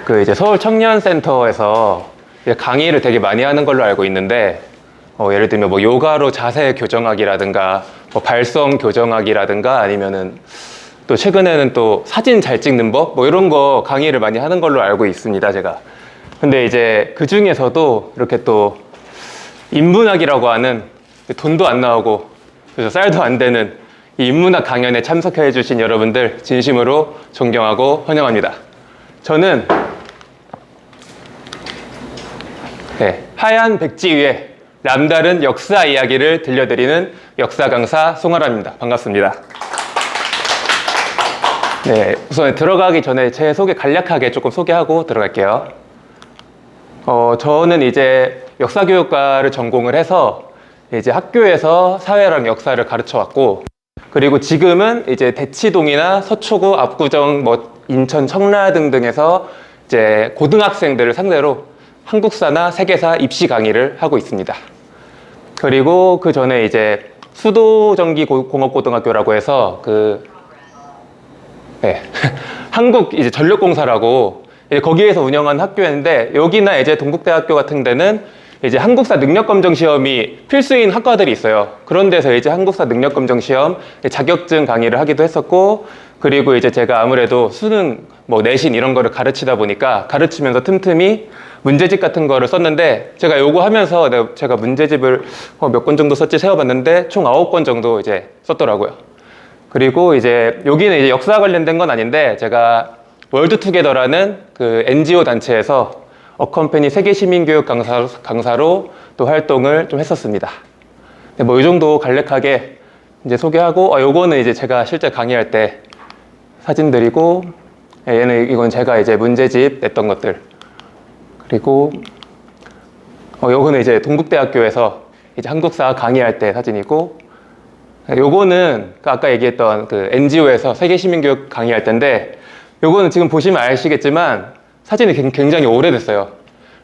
그 이제 서울 청년센터에서 이제 강의를 되게 많이 하는 걸로 알고 있는데, 예를 들면 뭐 요가로 자세 교정하기라든가, 뭐 발성 교정하기라든가, 아니면은 또 최근에는 또 사진 잘 찍는 법, 뭐 이런 거 강의를 많이 하는 걸로 알고 있습니다, 제가. 근데 이제 그 중에서도 이렇게 또 인문학이라고 하는 돈도 안 나오고 그래서 쌀도 안 되는 이 인문학 강연에 참석해 주신 여러분들 진심으로 존경하고 환영합니다. 저는 하얀 백지 위에 남다른 역사 이야기를 들려드리는 역사 강사 송아람입니다. 반갑습니다. 네, 우선 들어가기 전에 제 소개 간략하게 조금 소개하고 들어갈게요. 저는 이제 역사교육과를 전공을 해서 이제 학교에서 사회랑 역사를 가르쳐 왔고, 그리고 지금은 이제 대치동이나 서초구, 압구정, 뭐 인천 청라 등등에서 이제 고등학생들을 상대로 한국사나 세계사 입시 강의를 하고 있습니다. 그리고 그 전에 이제 수도전기공업고등학교라고 해서 한국 이제 전력공사라고 거기에서 운영한 학교였는데, 여기나 이제 동국대학교 같은 데는 이제 한국사 능력검정 시험이 필수인 학과들이 있어요. 그런 데서 이제 한국사 능력검정 시험 자격증 강의를 하기도 했었고, 그리고 이제 제가 아무래도 수능, 뭐 내신 이런 거를 가르치다 보니까 가르치면서 틈틈이 문제집 같은 거를 썼는데, 제가 요거 하면서 제가 문제집을 몇 권 정도 썼지 세어봤는데 총 9권 정도 이제 썼더라고요. 그리고 이제 여기는 이제 역사 관련된 건 아닌데, 제가 월드투게더라는 그 NGO 단체에서 어컴퍼니 세계시민교육 강사로 또 활동을 좀 했었습니다. 뭐 이 정도 간략하게 이제 소개하고, 요거는 이제 제가 실제 강의할 때 사진들이고, 이건 제가 이제 문제집 냈던 것들. 그리고 요거는 이제 동국대학교에서 이제 한국사 강의할 때 사진이고, 요거는 아까 얘기했던 그 NGO에서 세계시민교육 강의할 때인데, 요거는 지금 보시면 아시겠지만 사진이 굉장히 오래됐어요.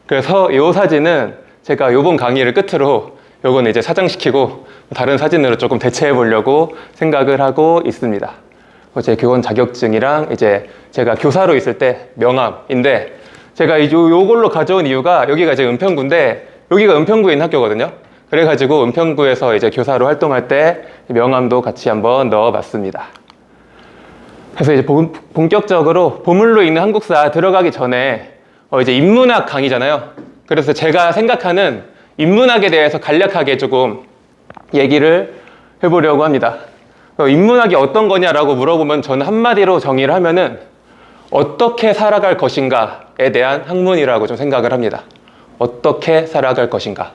그래서 이 사진은 제가 요번 강의를 끝으로 요거는 이제 사장시키고 다른 사진으로 조금 대체해 보려고 생각을 하고 있습니다. 제 교원 자격증이랑 이제 제가 교사로 있을 때 명함인데, 제가 요걸로 가져온 이유가 여기가 이제 은평구인데, 여기가 은평구에 있는 학교거든요. 그래가지고 은평구에서 이제 교사로 활동할 때 명함도 같이 한번 넣어봤습니다. 그래서 이제 본격적으로 보물로 있는 한국사 들어가기 전에 이제 인문학 강의잖아요. 그래서 제가 생각하는 인문학에 대해서 간략하게 조금 얘기를 해보려고 합니다. 인문학이 어떤 거냐라고 물어보면 저는 한마디로 정의를 하면은 어떻게 살아갈 것인가에 대한 학문이라고 좀 생각을 합니다. 어떻게 살아갈 것인가.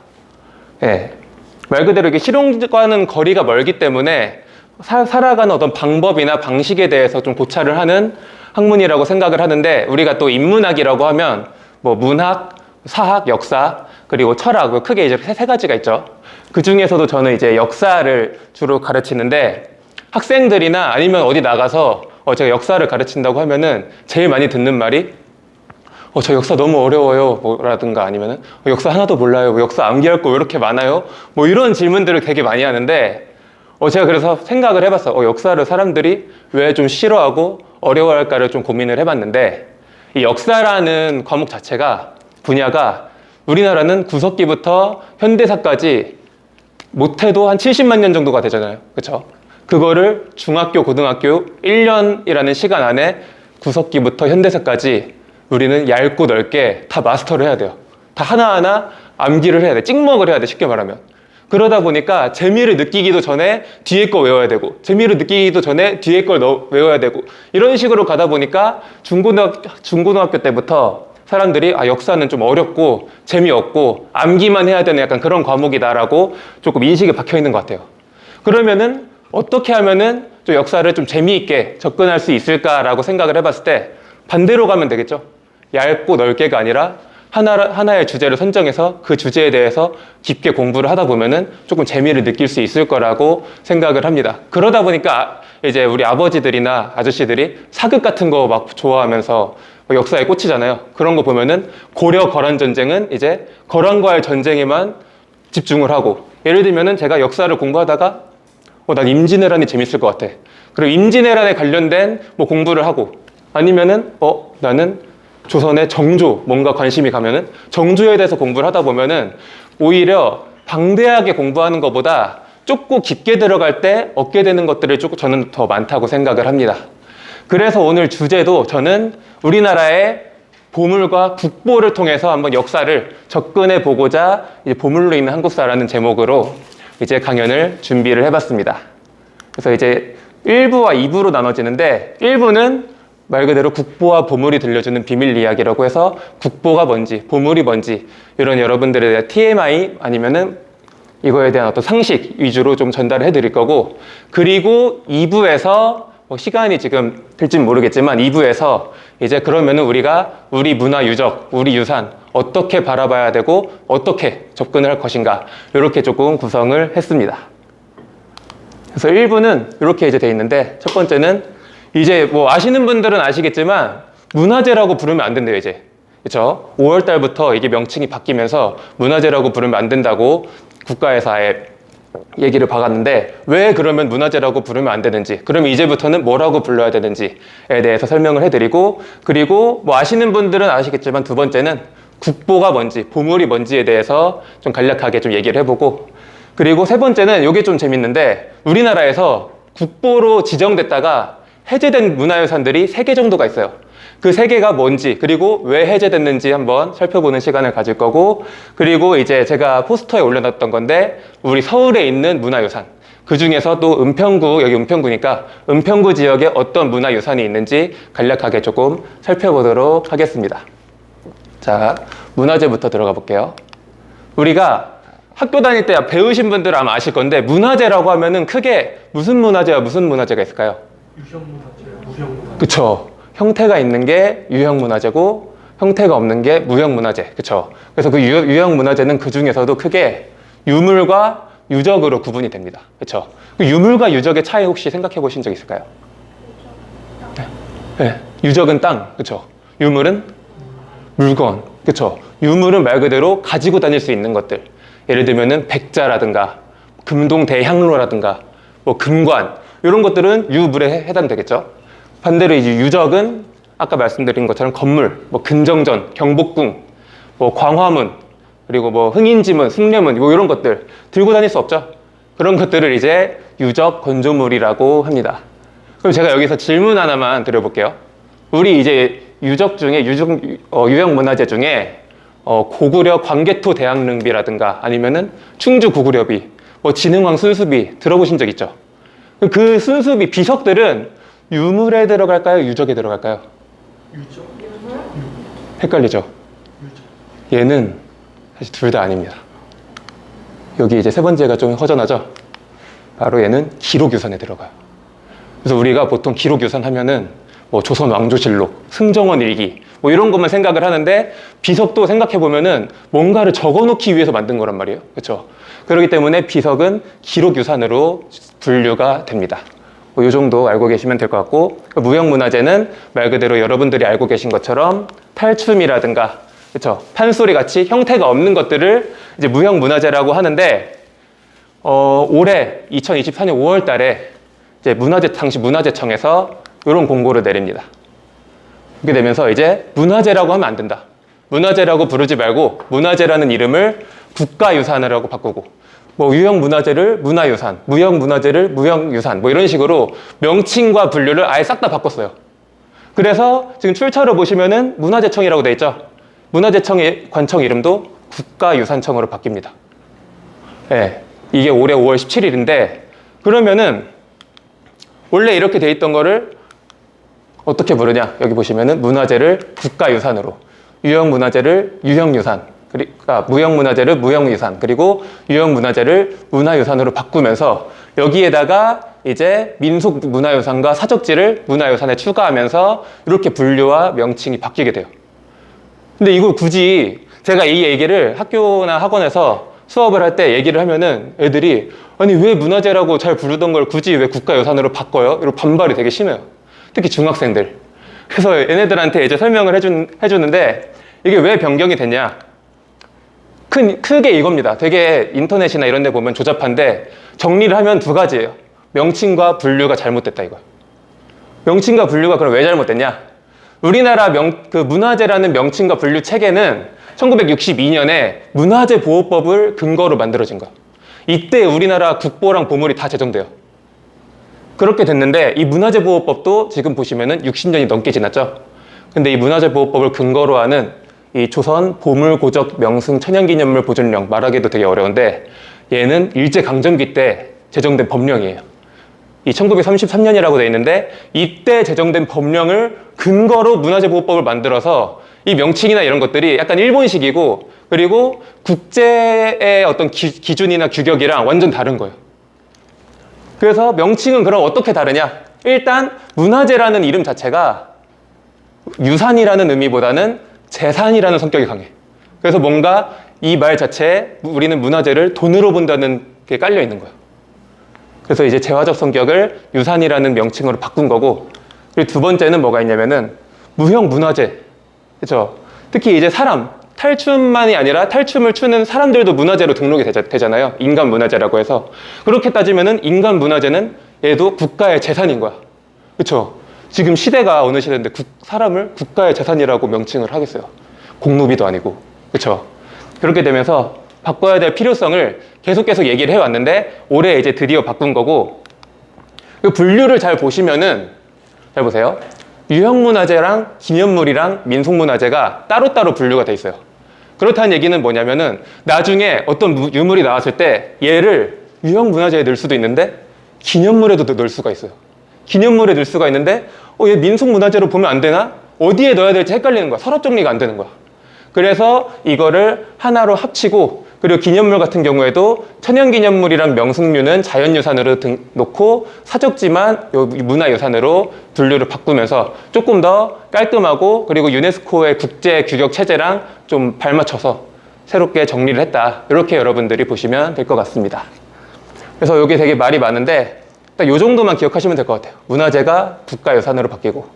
말 그대로 이게 실용과는 거리가 멀기 때문에 살아가는 어떤 방법이나 방식에 대해서 좀 고찰을 하는 학문이라고 생각을 하는데, 우리가 또 인문학이라고 하면 뭐 문학, 사학, 역사, 그리고 철학, 크게 이제 세 가지가 있죠. 그 중에서도 저는 이제 역사를 주로 가르치는데, 학생들이나 아니면 어디 나가서 제가 역사를 가르친다고 하면은 제일 많이 듣는 말이 저 역사 너무 어려워요, 라든가 아니면은 역사 하나도 몰라요, 뭐 역사 암기할 거 왜 이렇게 많아요, 뭐 이런 질문들을 되게 많이 하는데, 제가 그래서 생각을 해봤어. 역사를 사람들이 왜 좀 싫어하고 어려워할까를 좀 고민을 해봤는데, 이 역사라는 과목 자체가, 분야가 우리나라는 구석기부터 현대사까지 못해도 한 70만 년 정도가 되잖아요. 그쵸? 그거를 중학교, 고등학교 1년이라는 시간 안에 구석기부터 현대사까지 우리는 얇고 넓게 다 마스터를 해야 돼요. 다 하나하나 암기를 해야 돼. 찍먹을 해야 돼, 쉽게 말하면. 그러다 보니까 재미를 느끼기도 전에 뒤에 거 외워야 되고, 재미를 느끼기도 전에 뒤에 걸 외워야 되고, 이런 식으로 가다 보니까 중고등학교 때부터 사람들이 역사는 좀 어렵고 재미없고 암기만 해야 되는 약간 그런 과목이다라고 조금 인식이 박혀 있는 것 같아요. 그러면은 어떻게 하면은 좀 역사를 좀 재미있게 접근할 수 있을까라고 생각을 해봤을 때 반대로 가면 되겠죠. 얇고 넓게가 아니라 하나의 주제를 선정해서 그 주제에 대해서 깊게 공부를 하다 보면은 조금 재미를 느낄 수 있을 거라고 생각을 합니다. 그러다 보니까 이제 우리 아버지들이나 아저씨들이 사극 같은 거 막 좋아하면서 역사에 꽂히잖아요. 그런 거 보면은 고려 거란 전쟁은 이제 거란과의 전쟁에만 집중을 하고, 예를 들면은 제가 역사를 공부하다가 난 임진왜란이 재밌을 것 같아. 그리고 임진왜란에 관련된 뭐 공부를 하고, 아니면은 나는 조선의 정조 뭔가 관심이 가면은 정조에 대해서 공부를 하다 보면은 오히려 방대하게 공부하는 것보다 좁고 깊게 들어갈 때 얻게 되는 것들을 조금 저는 더 많다고 생각을 합니다. 그래서 오늘 주제도 저는 우리나라의 보물과 국보를 통해서 한번 역사를 접근해 보고자 이제 보물로 있는 한국사라는 제목으로 이제 강연을 준비를 해봤습니다. 그래서 이제 1부와 2부로 나눠지는데 1부는 말 그대로 국보와 보물이 들려주는 비밀 이야기라고 해서 국보가 뭔지 보물이 뭔지 이런 여러분들에 대한 TMI 아니면은 이거에 대한 어떤 상식 위주로 좀 전달을 해드릴 거고, 그리고 2부에서 시간이 지금 될진 모르겠지만 2부에서 이제 그러면은 우리가 우리 문화 유적, 우리 유산 어떻게 바라봐야 되고 어떻게 접근을 할 것인가 이렇게 조금 구성을 했습니다. 그래서 1부는 이렇게 이제 돼 있는데 첫 번째는 이제 뭐 아시는 분들은 아시겠지만 문화재라고 부르면 안 된대요 이제. 그렇죠? 5월 달부터 이게 명칭이 바뀌면서 문화재라고 부르면 안 된다고 국가에서 아예 얘기를 박았는데 왜 그러면 문화재라고 부르면 안 되는지, 그러면 이제부터는 뭐라고 불러야 되는지에 대해서 설명을 해드리고, 그리고 뭐 아시는 분들은 아시겠지만 두 번째는 국보가 뭔지 보물이 뭔지에 대해서 좀 간략하게 좀 얘기를 해보고, 그리고 세 번째는 이게 좀 재밌는데 우리나라에서 국보로 지정됐다가 해제된 문화유산들이 3개 정도가 있어요. 그 3개가 뭔지, 그리고 왜 해제됐는지 한번 살펴보는 시간을 가질 거고, 그리고 이제 제가 포스터에 올려놨던 건데 우리 서울에 있는 문화유산, 그 중에서 또 은평구, 여기 은평구니까 은평구 지역에 어떤 문화유산이 있는지 간략하게 조금 살펴보도록 하겠습니다. 자, 문화재부터 들어가 볼게요. 우리가 학교 다닐 때 배우신 분들은 아마 아실 건데 문화재라고 하면은 크게 무슨 문화재와 무슨 문화재가 있을까요? 유형문화재, 무형문화재. 그쵸. 형태가 있는 게 유형문화재고 형태가 없는 게 무형문화재. 그쵸. 그래서 그 유형문화재는 그 중에서도 크게 유물과 유적으로 구분이 됩니다. 그쵸. 그 유물과 유적의 차이 혹시 생각해 보신 적 있을까요? 네. 유적은 땅. 그쵸. 유물은 물건. 그쵸. 유물은 말 그대로 가지고 다닐 수 있는 것들. 예를 들면은 백자라든가 금동 대향로라든가 뭐 금관 이런 것들은 유물에 해당되겠죠. 반대로 이제 유적은 아까 말씀드린 것처럼 건물, 뭐 근정전, 경복궁, 뭐 광화문, 그리고 뭐 흥인지문, 숭례문 뭐 이런 것들 들고 다닐 수 없죠. 그런 것들을 이제 유적 건조물이라고 합니다. 그럼 제가 여기서 질문 하나만 드려볼게요. 우리 이제 유적 중에 유형 문화재 중에 고구려 광개토 대왕릉비라든가 아니면은 충주 고구려비, 뭐 진흥왕 순수비 들어보신 적 있죠? 그 순수비 비석들은 유물에 들어갈까요? 유적에 들어갈까요? 유적. 헷갈리죠? 유적. 얘는 사실 둘 다 아닙니다. 여기 이제 세 번째가 좀 허전하죠? 바로 얘는 기록유산에 들어가요. 그래서 우리가 보통 기록유산 하면은 뭐 조선 왕조실록, 승정원 일기 뭐 이런 것만 생각을 하는데 비석도 생각해 보면은 뭔가를 적어놓기 위해서 만든 거란 말이에요. 그렇죠? 그렇기 때문에 비석은 기록유산으로 분류가 됩니다. 이 정도 알고 계시면 될 것 같고, 무형문화재는 말 그대로 여러분들이 알고 계신 것처럼 탈춤이라든가, 그렇죠? 판소리 같이 형태가 없는 것들을 이제 무형문화재라고 하는데, 올해 2024년 5월 달에 이제 당시 문화재청에서 이런 공고를 내립니다. 그렇게 되면서 이제 문화재라고 하면 안 된다. 문화재라고 부르지 말고 문화재라는 이름을 국가유산이라고 바꾸고, 뭐 유형 문화재를 문화유산, 무형 문화재를 무형유산 뭐 이런 식으로 명칭과 분류를 아예 싹 다 바꿨어요. 그래서 지금 출처를 보시면은 문화재청이라고 돼 있죠. 문화재청의 관청 이름도 국가유산청으로 바뀝니다. 네, 이게 올해 5월 17일인데 그러면은 원래 이렇게 돼 있던 거를 어떻게 부르냐? 여기 보시면은 문화재를 국가유산으로, 유형 문화재를 유형유산, 그러니까 무형문화재를 무형유산, 그리고 유형문화재를 문화유산으로 바꾸면서 여기에다가 이제 민속문화유산과 사적지를 문화유산에 추가하면서 이렇게 분류와 명칭이 바뀌게 돼요. 근데 이걸 굳이 제가 이 얘기를 학교나 학원에서 수업을 할 때 얘기를 하면은 애들이 아니 왜 문화재라고 잘 부르던 걸 굳이 왜 국가유산으로 바꿔요? 이런 반발이 되게 심해요. 특히 중학생들. 그래서 얘네들한테 이제 설명을 해주는데 이게 왜 변경이 됐냐? 크게 이겁니다. 되게 인터넷이나 이런 데 보면 조잡한데 정리를 하면 두 가지예요. 명칭과 분류가 잘못됐다 이거예요. 명칭과 분류가 그럼 왜 잘못됐냐? 우리나라 그 문화재라는 명칭과 분류 체계는 1962년에 문화재보호법을 근거로 만들어진 거야. 이때 우리나라 국보랑 보물이 다 제정돼요. 그렇게 됐는데 이 문화재보호법도 지금 보시면은 60년이 넘게 지났죠. 근데 이 문화재보호법을 근거로 하는 이 조선 보물고적 명승 천연기념물 보존령, 말하기도 되게 어려운데 얘는 일제강점기 때 제정된 법령이에요. 이 1933년이라고 돼 있는데 이때 제정된 법령을 근거로 문화재보호법을 만들어서 이 명칭이나 이런 것들이 약간 일본식이고, 그리고 국제의 어떤 기준이나 규격이랑 완전 다른 거예요. 그래서 명칭은 그럼 어떻게 다르냐? 일단 문화재라는 이름 자체가 유산이라는 의미보다는 재산이라는 성격이 강해. 그래서 뭔가 이 말 자체에 우리는 문화재를 돈으로 본다는 게 깔려 있는 거예요. 그래서 이제 재화적 성격을 유산이라는 명칭으로 바꾼 거고, 그리고 두 번째는 뭐가 있냐면은 무형 문화재. 그렇죠? 특히 이제 사람, 탈춤만이 아니라 탈춤을 추는 사람들도 문화재로 등록이 되잖아요. 인간 문화재라고 해서. 그렇게 따지면은 인간 문화재는 얘도 국가의 재산인 거야. 그렇죠? 지금 시대가 어느 시대인데 사람을 국가의 재산이라고 명칭을 하겠어요. 공노비도 아니고. 그렇죠? 그렇게 되면서 바꿔야 될 필요성을 계속 얘기를 해왔는데 올해 이제 드디어 바꾼 거고, 그 분류를 잘 보시면은, 잘 보세요. 유형문화재랑 기념물이랑 민속문화재가 따로따로 분류가 돼 있어요. 그렇다는 얘기는 뭐냐면은 나중에 어떤 유물이 나왔을 때 얘를 유형문화재에 넣을 수도 있는데 기념물에도 넣을 수가 있어요. 기념물에 넣을 수가 있는데 얘 민속문화재로 보면 안 되나? 어디에 넣어야 될지 헷갈리는 거야. 서랍 정리가 안 되는 거야. 그래서 이거를 하나로 합치고, 그리고 기념물 같은 경우에도 천연기념물이랑 명승류는 자연유산으로 놓고 사적지만 문화유산으로 분류를 바꾸면서 조금 더 깔끔하고, 그리고 유네스코의 국제 규격 체제랑 좀 발맞춰서 새롭게 정리를 했다. 이렇게 여러분들이 보시면 될 것 같습니다. 그래서 여기 되게 말이 많은데 딱 요 정도만 기억하시면 될 것 같아요. 문화재가 국가유산으로 바뀌고,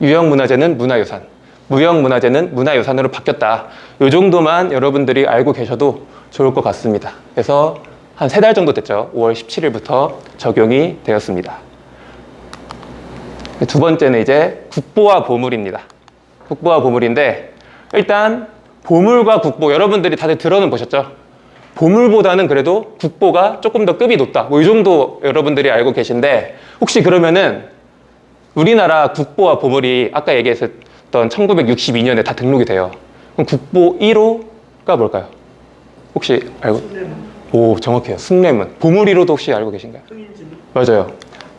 유형문화재는 문화유산, 무형문화재는 문화유산으로 바뀌었다. 이 정도만 여러분들이 알고 계셔도 좋을 것 같습니다. 그래서 한 3달 정도 됐죠. 5월 17일부터 적용이 되었습니다. 두 번째는 이제 국보와 보물입니다. 국보와 보물인데, 일단 보물과 국보, 여러분들이 다들 들어는 보셨죠? 보물보다는 그래도 국보가 조금 더 급이 높다. 뭐 이 정도 여러분들이 알고 계신데, 혹시 그러면은 우리나라 국보와 보물이 아까 얘기했던 1962년에 다 등록이 돼요. 그럼 국보 1호가 뭘까요? 혹시 알고? 숭례문. 오, 정확해요. 숭례문. 보물 1호도 혹시 알고 계신가요? 흥인지문. 맞아요.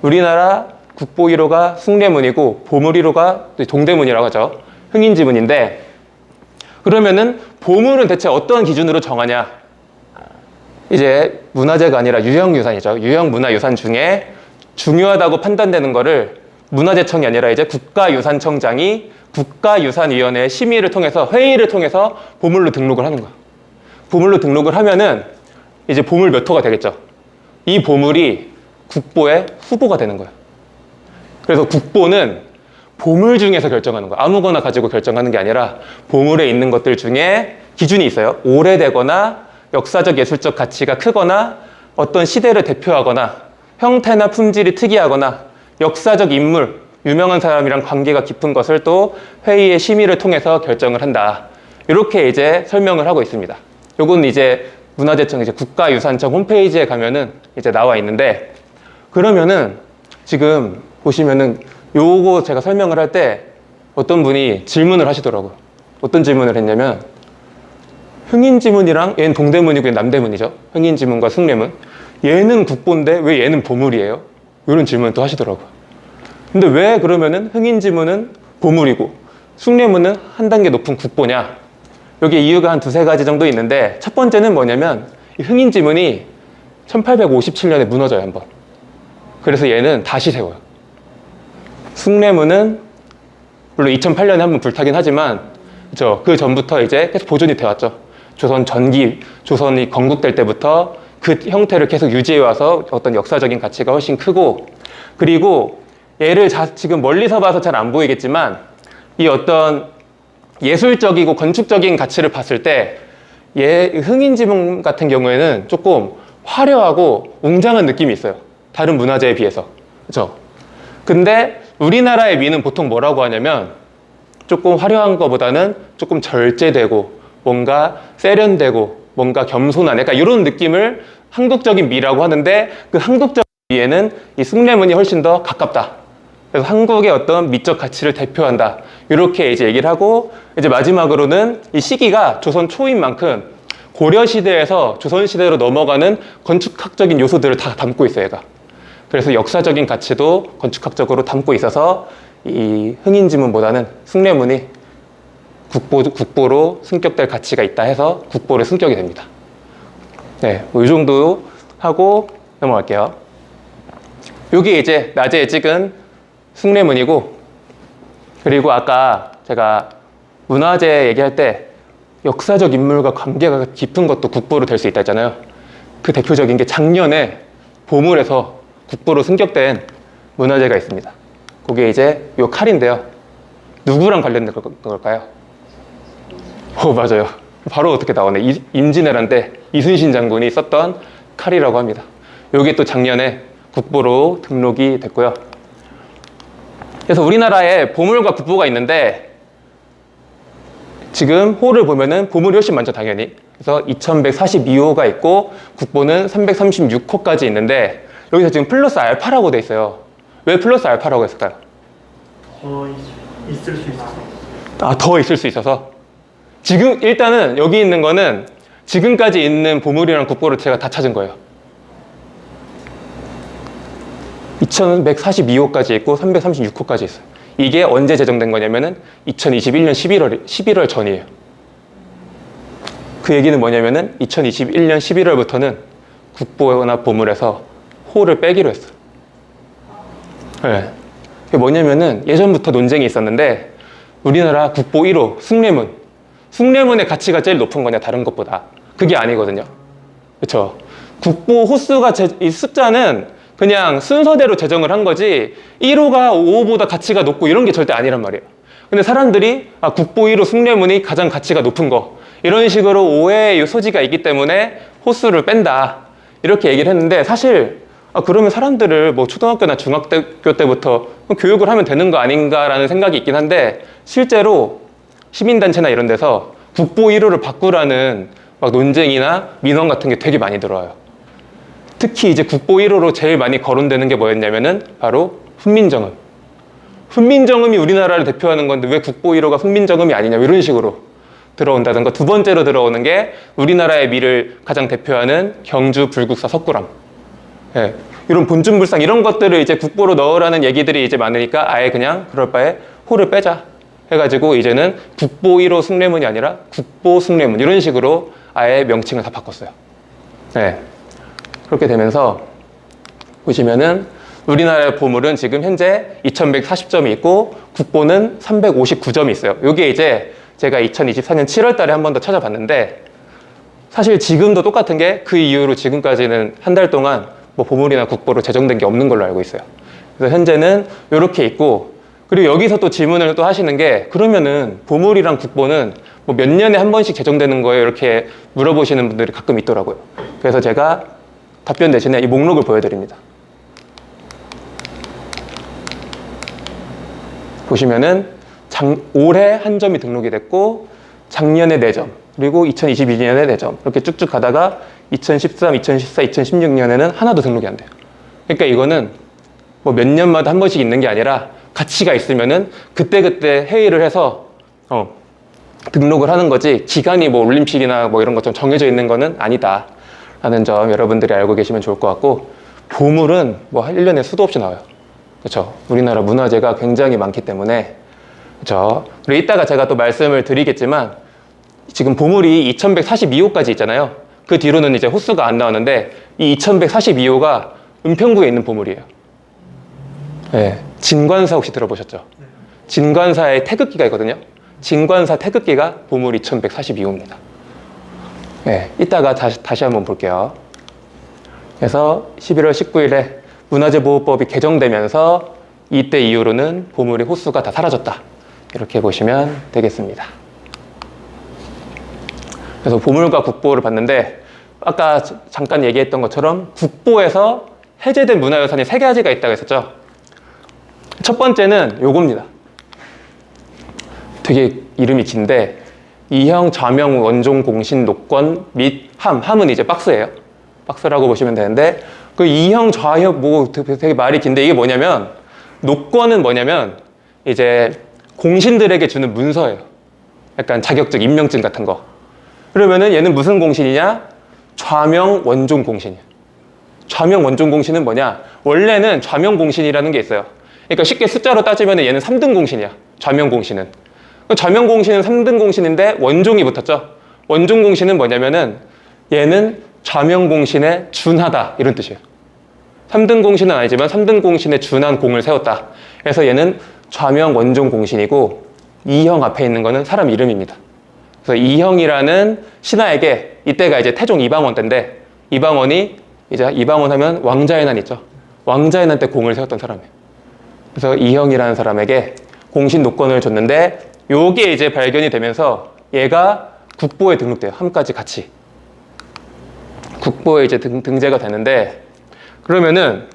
우리나라 국보 1호가 숭례문이고 보물 1호가 동대문이라고 하죠. 흥인지문인데, 그러면은 보물은 대체 어떤 기준으로 정하냐? 이제 문화재가 아니라 유형유산이죠. 유형문화유산 중에 중요하다고 판단되는 거를 문화재청이 아니라 이제 국가유산청장이 국가유산위원회의 심의를 통해서, 회의를 통해서 보물로 등록을 하는 거야. 보물로 등록을 하면은 이제 보물 몇 호가 되겠죠. 이 보물이 국보의 후보가 되는 거예요. 그래서 국보는 보물 중에서 결정하는 거야. 아무거나 가지고 결정하는 게 아니라 보물에 있는 것들 중에 기준이 있어요. 오래되거나 역사적 예술적 가치가 크거나 어떤 시대를 대표하거나 형태나 품질이 특이하거나 역사적 인물, 유명한 사람이랑 관계가 깊은 것을 또 회의의 심의를 통해서 결정을 한다. 이렇게 이제 설명을 하고 있습니다. 요건 이제 문화재청 이제 국가유산청 홈페이지에 가면은 이제 나와 있는데, 그러면은 지금 보시면은 요거 제가 설명을 할 때 어떤 분이 질문을 하시더라고요. 어떤 질문을 했냐면, 흥인지문이랑 얘는 동대문이고 얘는 남대문이죠. 흥인지문과 숭례문. 얘는 국보인데 왜 얘는 보물이에요? 이런 질문을 또 하시더라고요. 근데 왜 그러면은 흥인지문은 보물이고 숭례문은 한 단계 높은 국보냐? 여기 이유가 한 2-3가지 정도 있는데, 첫 번째는 뭐냐면 이 흥인지문이 1857년에 무너져요, 한번. 그래서 얘는 다시 세워요. 숭례문은 물론 2008년에 한번 불타긴 하지만, 그쵸? 그 전부터 이제 계속 보존이 되었죠. 조선이 건국될 때부터 그 형태를 계속 유지해 와서 어떤 역사적인 가치가 훨씬 크고, 그리고 얘를 지금 멀리서 봐서 잘 안 보이겠지만 이 어떤 예술적이고 건축적인 가치를 봤을 때 흥인지문 같은 경우에는 조금 화려하고 웅장한 느낌이 있어요. 다른 문화재에 비해서. 그렇죠? 근데 우리나라의 미는 보통 뭐라고 하냐면 조금 화려한 것보다는 조금 절제되고 뭔가 세련되고 뭔가 겸손한 약간 이런 느낌을 한국적인 미라고 하는데 그 한국적인 미에는 이 숭례문이 훨씬 더 가깝다. 그래서 한국의 어떤 미적 가치를 대표한다. 이렇게 이제 얘기를 하고 이제 마지막으로는 이 시기가 조선 초인 만큼 고려 시대에서 조선 시대로 넘어가는 건축학적인 요소들을 다 담고 있어요, 얘가. 그래서 역사적인 가치도 건축학적으로 담고 있어서 이 흥인지문보다는 숭례문이 국보로 승격될 가치가 있다 해서 국보로 승격이 됩니다. 네, 뭐이 정도 하고 넘어갈게요. 여기 이제 낮에 찍은 숭례문이고, 그리고 아까 제가 문화재 얘기할 때 역사적 인물과 관계가 깊은 것도 국보로 될 수 있다 했잖아요. 그 대표적인 게 작년에 보물에서 국보로 승격된 문화재가 있습니다. 그게 이제 요 칼인데요. 누구랑 관련된 걸까요? 맞아요. 바로 어떻게 나오네. 임진왜란 때 이순신 장군이 썼던 칼이라고 합니다. 요게 또 작년에 국보로 등록이 됐고요. 그래서 우리나라에 보물과 국보가 있는데 지금 호를 보면은 보물이 훨씬 많죠, 당연히. 그래서 2142호가 있고 국보는 336호까지 있는데 여기서 지금 플러스 알파라고 돼 있어요. 왜 플러스 알파라고 했을까요? 있을 수 있어서. 더 있을 수 있어서. 지금 일단은 여기 있는 거는 지금까지 있는 보물이랑 국보를 제가 다 찾은 거예요. 2142호까지 있고 336호까지 있어요. 이게 언제 제정된 거냐면은 2021년 11월 전이에요. 그 얘기는 뭐냐면은 2021년 11월부터는 국보나 보물에서 호를 빼기로 했어요. 네. 그게 뭐냐면은 예전부터 논쟁이 있었는데 우리나라 국보 1호 숭례문의 가치가 제일 높은 거냐 다른 것보다. 그게 아니거든요. 그렇죠? 국보 호수가 이 숫자는 그냥 순서대로 제정을 한 거지 1호가 5호보다 가치가 높고 이런 게 절대 아니란 말이에요. 근데 사람들이 국보 1호 숭례문이 가장 가치가 높은 거 이런 식으로 오해의 소지가 있기 때문에 호수를 뺀다 이렇게 얘기를 했는데 사실 그러면 사람들을 뭐 초등학교나 중학교 때부터 교육을 하면 되는 거 아닌가라는 생각이 있긴 한데 실제로 시민단체나 이런 데서 국보 1호를 바꾸라는 막 논쟁이나 민원 같은 게 되게 많이 들어와요. 특히 이제 국보 1호로 제일 많이 거론되는 게 뭐였냐면은 바로 훈민정음. 훈민정음이 우리나라를 대표하는 건데 왜 국보 1호가 훈민정음이 아니냐 이런 식으로 들어온다든가 두 번째로 들어오는 게 우리나라의 미를 가장 대표하는 경주 불국사 석굴암. 예, 이런 본준불상 이런 것들을 이제 국보로 넣으라는 얘기들이 이제 많으니까 아예 그냥 그럴 바에 호를 빼자 해가지고 이제는 국보 1호 숭례문이 아니라 국보 숭례문 이런 식으로 아예 명칭을 다 바꿨어요. 네. 그렇게 되면서 보시면은 우리나라의 보물은 지금 현재 2140점이 있고 국보는 359점이 있어요. 이게 이제 제가 2024년 7월 달에 한 번 더 찾아봤는데 사실 지금도 똑같은 게 그 이후로 지금까지는 한 달 동안 뭐 보물이나 국보로 제정된 게 없는 걸로 알고 있어요. 그래서 현재는 이렇게 있고 그리고 여기서 또 질문을 또 하시는 게 그러면은 보물이랑 국보는 뭐 몇 년에 한 번씩 제정되는 거예요? 이렇게 물어보시는 분들이 가끔 있더라고요. 그래서 제가 답변 대신에 이 목록을 보여드립니다. 보시면은 올해 한 점이 등록이 됐고 작년에 4점 그리고 2022년에 4점 이렇게 쭉쭉 가다가 2013, 2014, 2016년에는 하나도 등록이 안 돼요. 그러니까 이거는 뭐 몇 년마다 한 번씩 있는 게 아니라 가치가 있으면은 그때그때 회의를 해서 등록을 하는 거지 기간이 뭐 올림픽이나 뭐 이런 것처럼 정해져 있는 거는 아니다 라는 점 여러분들이 알고 계시면 좋을 것 같고 보물은 뭐 1년에 수도 없이 나와요. 그렇죠? 우리나라 문화재가 굉장히 많기 때문에 그렇죠? 그리고 이따가 제가 또 말씀을 드리겠지만 지금 보물이 2142호까지 있잖아요. 그 뒤로는 이제 호수가 안 나오는데 이 2142호가 은평구에 있는 보물이에요. 네. 진관사 혹시 들어보셨죠? 진관사의 태극기가 있거든요. 진관사 태극기가 보물 2142호입니다. 네. 이따가 다시 한번 볼게요. 그래서 11월 19일에 문화재보호법이 개정되면서 이때 이후로는 보물의 호수가 다 사라졌다. 이렇게 보시면 되겠습니다. 그래서 보물과 국보를 봤는데 아까 잠깐 얘기했던 것처럼 국보에서 해제된 문화유산이 3가지가 있다고 했었죠. 첫 번째는 요겁니다. 되게 이름이 긴데 이형 좌명 원종 공신 노건 및 함은 이제 박스예요. 박스라고 보시면 되는데 그 이형 좌형 뭐 되게 말이 긴데 이게 뭐냐면 노건은 뭐냐면 이제 공신들에게 주는 문서예요. 약간 자격증, 임명증 같은 거. 그러면은 얘는 무슨 공신이냐? 좌명 원종 공신이야. 좌명 원종 공신은 뭐냐? 원래는 좌명 공신이라는 게 있어요. 그러니까 쉽게 숫자로 따지면 얘는 3등 공신이야. 좌명 공신은. 좌명 공신은 3등 공신인데 원종이 붙었죠. 원종 공신은 뭐냐면은 얘는 좌명 공신에 준하다 이런 뜻이에요. 3등 공신은 아니지만 3등 공신에 준한 공을 세웠다. 그래서 얘는 좌명 원종 공신이고 이형 앞에 있는 거는 사람 이름입니다. 그래서 이형이라는 신하에게 이때가 이제 태종 이방원 때인데 이방원이 이제 이방원 하면 왕자의 난 있죠. 왕자의 난 때 공을 세웠던 사람이에요. 그래서 이형이라는 사람에게 공신 노건을 줬는데 요게 이제 발견이 되면서 얘가 국보에 등록돼요. 함까지 같이. 국보에 이제 등재가 되는데 그러면은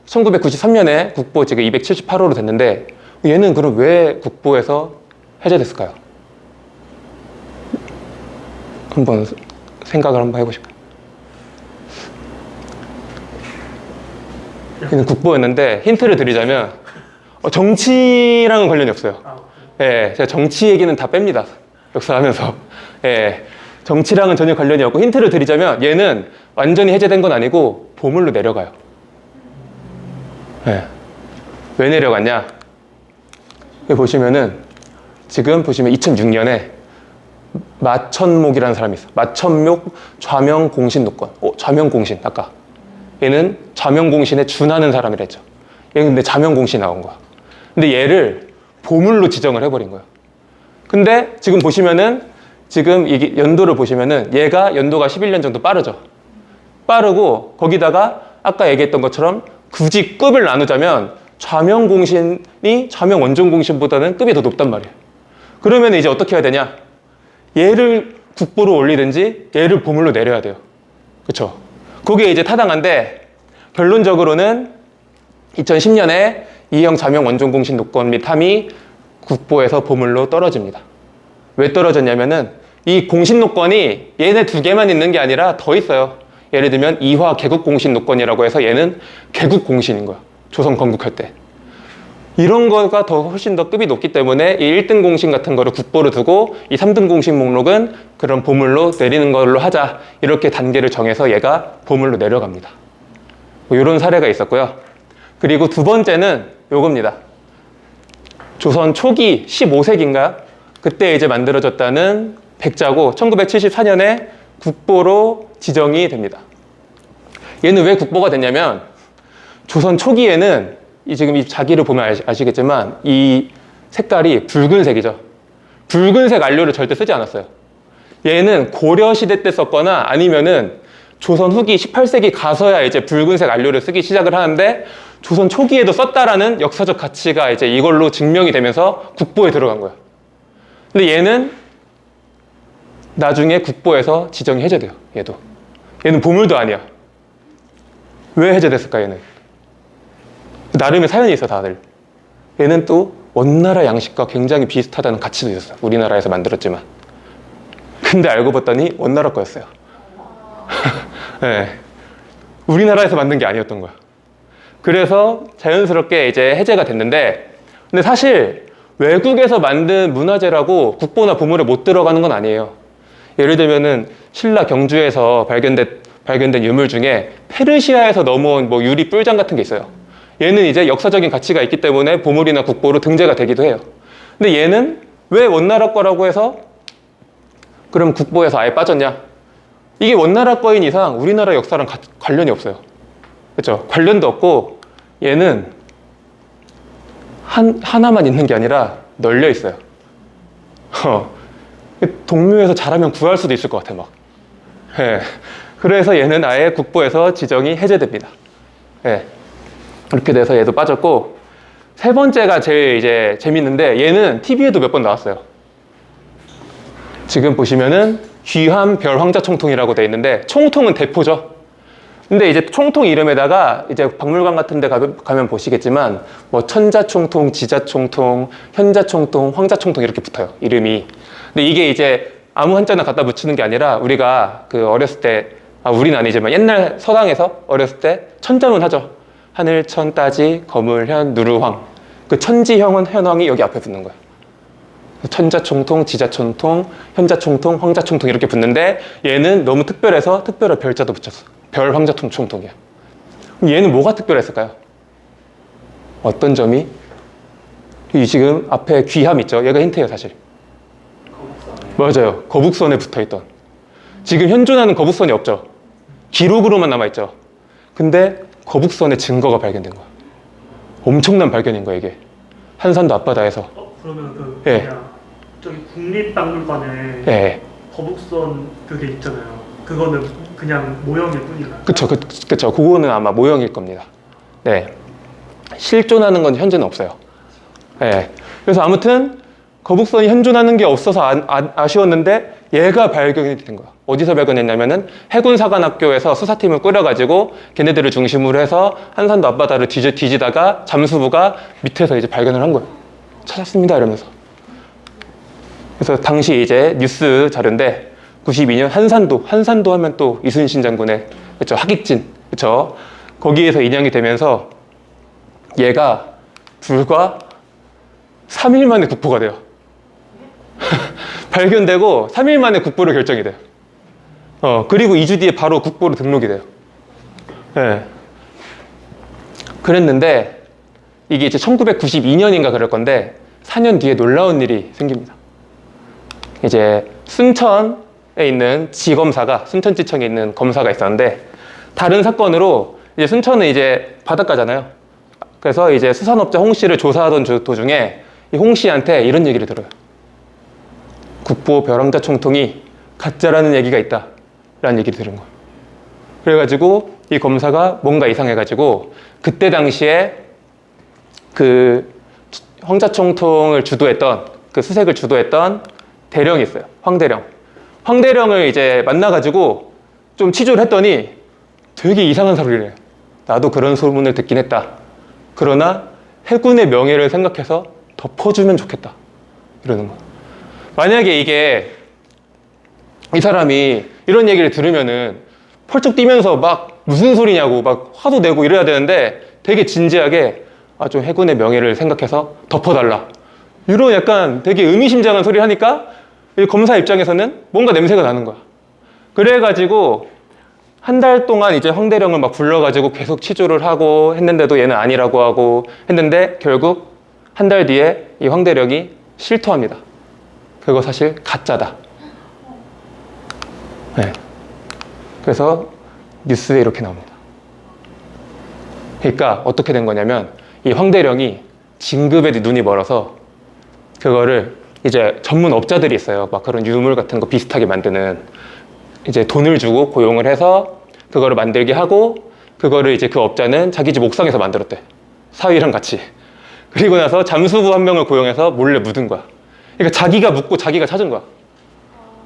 1993년에 국보 지금 278호로 됐는데 얘는 그럼 왜 국보에서 해제됐을까요? 한번 생각을 한번 해보실까요? 얘는 국보였는데 힌트를 드리자면 정치랑은 관련이 없어요. 예, 제가 정치 얘기는 다 뺍니다. 역사하면서. 예, 정치랑은 전혀 관련이 없고 힌트를 드리자면 얘는 완전히 해제된 건 아니고 보물로 내려가요. 예. 왜 내려갔냐? 여기 보시면은 지금 보시면 2006년에 마천목이라는 사람이 있어요. 마천목 좌명 공신 노건. 좌명 공신 아까 얘는 좌명 공신에 준하는 사람이랬죠. 얘는 근데 좌명 공신이 나온 거야. 근데 얘를 보물로 지정을 해버린 거예요. 근데 지금 보시면은 지금 이게 연도를 보시면은 얘가 연도가 11년 정도 빠르죠. 빠르고 거기다가 아까 얘기했던 것처럼 굳이 급을 나누자면 좌명 공신이 좌명 원종 공신보다는 급이 더 높단 말이에요. 그러면 이제 어떻게 해야 되냐? 얘를 국보로 올리든지 얘를 보물로 내려야 돼요. 그렇죠? 그게 이제 타당한데 결론적으로는 2010년에 이형 좌명 원종 공신 노건 및 함이 국보에서 보물로 떨어집니다. 왜 떨어졌냐면은 이 공신 노건이 얘네 두 개만 있는 게 아니라 더 있어요. 예를 들면 이화 개국 공신 노건이라고 해서 얘는 개국 공신인 거야. 조선 건국할 때. 이런 거가 더 훨씬 더 급이 높기 때문에 이 1등 공신 같은 거를 국보로 두고 이 3등 공신 목록은 그런 보물로 내리는 걸로 하자. 이렇게 단계를 정해서 얘가 보물로 내려갑니다. 뭐 이런 사례가 있었고요. 그리고 두 번째는 요겁니다. 조선 초기 15세기인가? 그때 이제 만들어졌다는 백자고 1974년에 국보로 지정이 됩니다. 얘는 왜 국보가 됐냐면 조선 초기에는 지금 이 자기를 보면 아시겠지만 이 색깔이 붉은색이죠. 붉은색 안료를 절대 쓰지 않았어요. 얘는 고려시대 때 썼거나 아니면은 조선 후기 18세기 가서야 이제 붉은색 안료를 쓰기 시작을 하는데 조선 초기에도 썼다라는 역사적 가치가 이제 이걸로 증명이 되면서 국보에 들어간 거예요. 근데 얘는 나중에 국보에서 지정이 해제돼요. 얘는 보물도 아니야. 왜 해제됐을까 얘는? 나름의 사연이 있어 다들. 얘는 또 원나라 양식과 굉장히 비슷하다는 가치도 있었어요. 우리나라에서 만들었지만. 근데 알고 봤더니 원나라 거였어요. 네. 우리나라에서 만든 게 아니었던 거야. 그래서 자연스럽게 이제 해제가 됐는데 근데 사실 외국에서 만든 문화재라고 국보나 보물에 못 들어가는 건 아니에요. 예를 들면은 신라 경주에서 발견된 유물 중에 페르시아에서 넘어온 뭐 유리 뿔장 같은 게 있어요. 얘는 이제 역사적인 가치가 있기 때문에 보물이나 국보로 등재가 되기도 해요. 근데 얘는 왜 원나라 거라고 해서 그럼 국보에서 아예 빠졌냐? 이게 원나라 거인 이상 우리나라 역사랑 관련이 없어요. 그렇죠? 관련도 없고 얘는 하나만 있는 게 아니라 널려 있어요. 동묘에서 잘하면 구할 수도 있을 것 같아 막. 예. 그래서 얘는 아예 국보에서 지정이 해제됩니다. 예. 이렇게 돼서 얘도 빠졌고 세 번째가 제일 이제 재밌는데 얘는 TV에도 몇 번 나왔어요. 지금 보시면은 귀함 별 황자 총통이라고 돼 있는데 총통은 대포죠. 근데 이제 총통 이름에다가 이제 박물관 같은 데 가면 보시겠지만 뭐 천자총통, 지자총통, 현자총통, 황자총통 이렇게 붙어요. 이름이. 근데 이게 이제 아무 한자나 갖다 붙이는 게 아니라 우리가 그 어렸을 때, 우리는 아니지만 옛날 서당에서 어렸을 때 천자문 하죠. 하늘, 천, 따지, 거물, 현, 누르황. 그 천지, 현황이 여기 앞에 붙는 거예요. 천자총통, 지자총통, 현자총통, 황자총통 이렇게 붙는데 얘는 너무 특별해서 특별한 별자도 붙였어. 별 황자총통이야. 그럼 얘는 뭐가 특별했을까요? 어떤 점이? 이 지금 앞에 귀함 있죠? 얘가 힌트예요, 사실. 맞아요. 거북선에 붙어있던. 지금 현존하는 거북선이 없죠. 기록으로만 남아있죠. 근데 거북선의 증거가 발견된 거야. 엄청난 발견인 거야, 이게. 한산도 앞바다에서. 그러면 그 예. 뭐냐, 저기 국립박물관에 예. 거북선 그게 있잖아요. 그거는 그냥 모형일 뿐인가요? 그쵸. 그거는 아마 모형일 겁니다. 네. 실존하는 건 현재는 없어요. 네. 그래서 아무튼 거북선이 현존하는 게 없어서 아쉬웠는데 얘가 발견이 된 거야. 어디서 발견했냐면은 해군사관학교에서 수사팀을 꾸려가지고 걔네들을 중심으로 해서 한산도 앞바다를 뒤지다가 잠수부가 밑에서 이제 발견을 한 거예요. 찾았습니다 이러면서. 그래서 당시 이제 뉴스 자료인데 92년 한산도 하면 또 이순신 장군의 그쵸 하깃진 그쵸 거기에서 인양이 되면서 얘가 불과 3일 만에 국보가 돼요. 발견되고 3일 만에 국보로 결정이 돼요. 그리고 2주 뒤에 바로 국보로 등록이 돼요. 네. 그랬는데 이게 이제 1992년인가 그럴 건데 4년 뒤에 놀라운 일이 생깁니다. 이제 순천에 있는 순천지청에 있는 검사가 있었는데 다른 사건으로 이제 순천은 이제 바닷가잖아요. 그래서 이제 수산업자 홍 씨를 조사하던 도중에 이 홍 씨한테 이런 얘기를 들어요. 국보 벼랑자 총통이 가짜라는 얘기가 있다 라는 얘기를 들은 거예요. 그래가지고 이 검사가 뭔가 이상해가지고 그때 당시에 그 황자총통을 주도했던 그 수색을 주도했던 대령이 있어요. 황대령을 이제 만나가지고 좀 치조를 했더니 되게 이상한 소리를 해요. 나도 그런 소문을 듣긴 했다. 그러나 해군의 명예를 생각해서 덮어주면 좋겠다. 이러는 거예요. 만약에 이게 이 사람이 이런 얘기를 들으면은 펄쩍 뛰면서 막 무슨 소리냐고 막 화도 내고 이래야 되는데 되게 진지하게 좀 해군의 명예를 생각해서 덮어달라. 이런 약간 되게 의미심장한 소리를 하니까 이 검사 입장에서는 뭔가 냄새가 나는 거야. 그래가지고 한 달 동안 이제 황대령을 막 불러가지고 계속 치조를 하고 했는데도 얘는 아니라고 하고 했는데 결국 한 달 뒤에 이 황대령이 실토합니다. 그거 사실 가짜다. 네. 그래서 뉴스에 이렇게 나옵니다. 그러니까 어떻게 된 거냐면 이 황대령이 진급에 눈이 멀어서 그거를 이제 전문 업자들이 있어요. 막 그런 유물 같은 거 비슷하게 만드는 이제 돈을 주고 고용을 해서 그거를 만들게 하고 그거를 이제 그 업자는 자기 집 옥상에서 만들었대. 사위랑 같이. 그리고 나서 잠수부 한 명을 고용해서 몰래 묻은 거야. 그러니까 자기가 묻고 자기가 찾은 거야.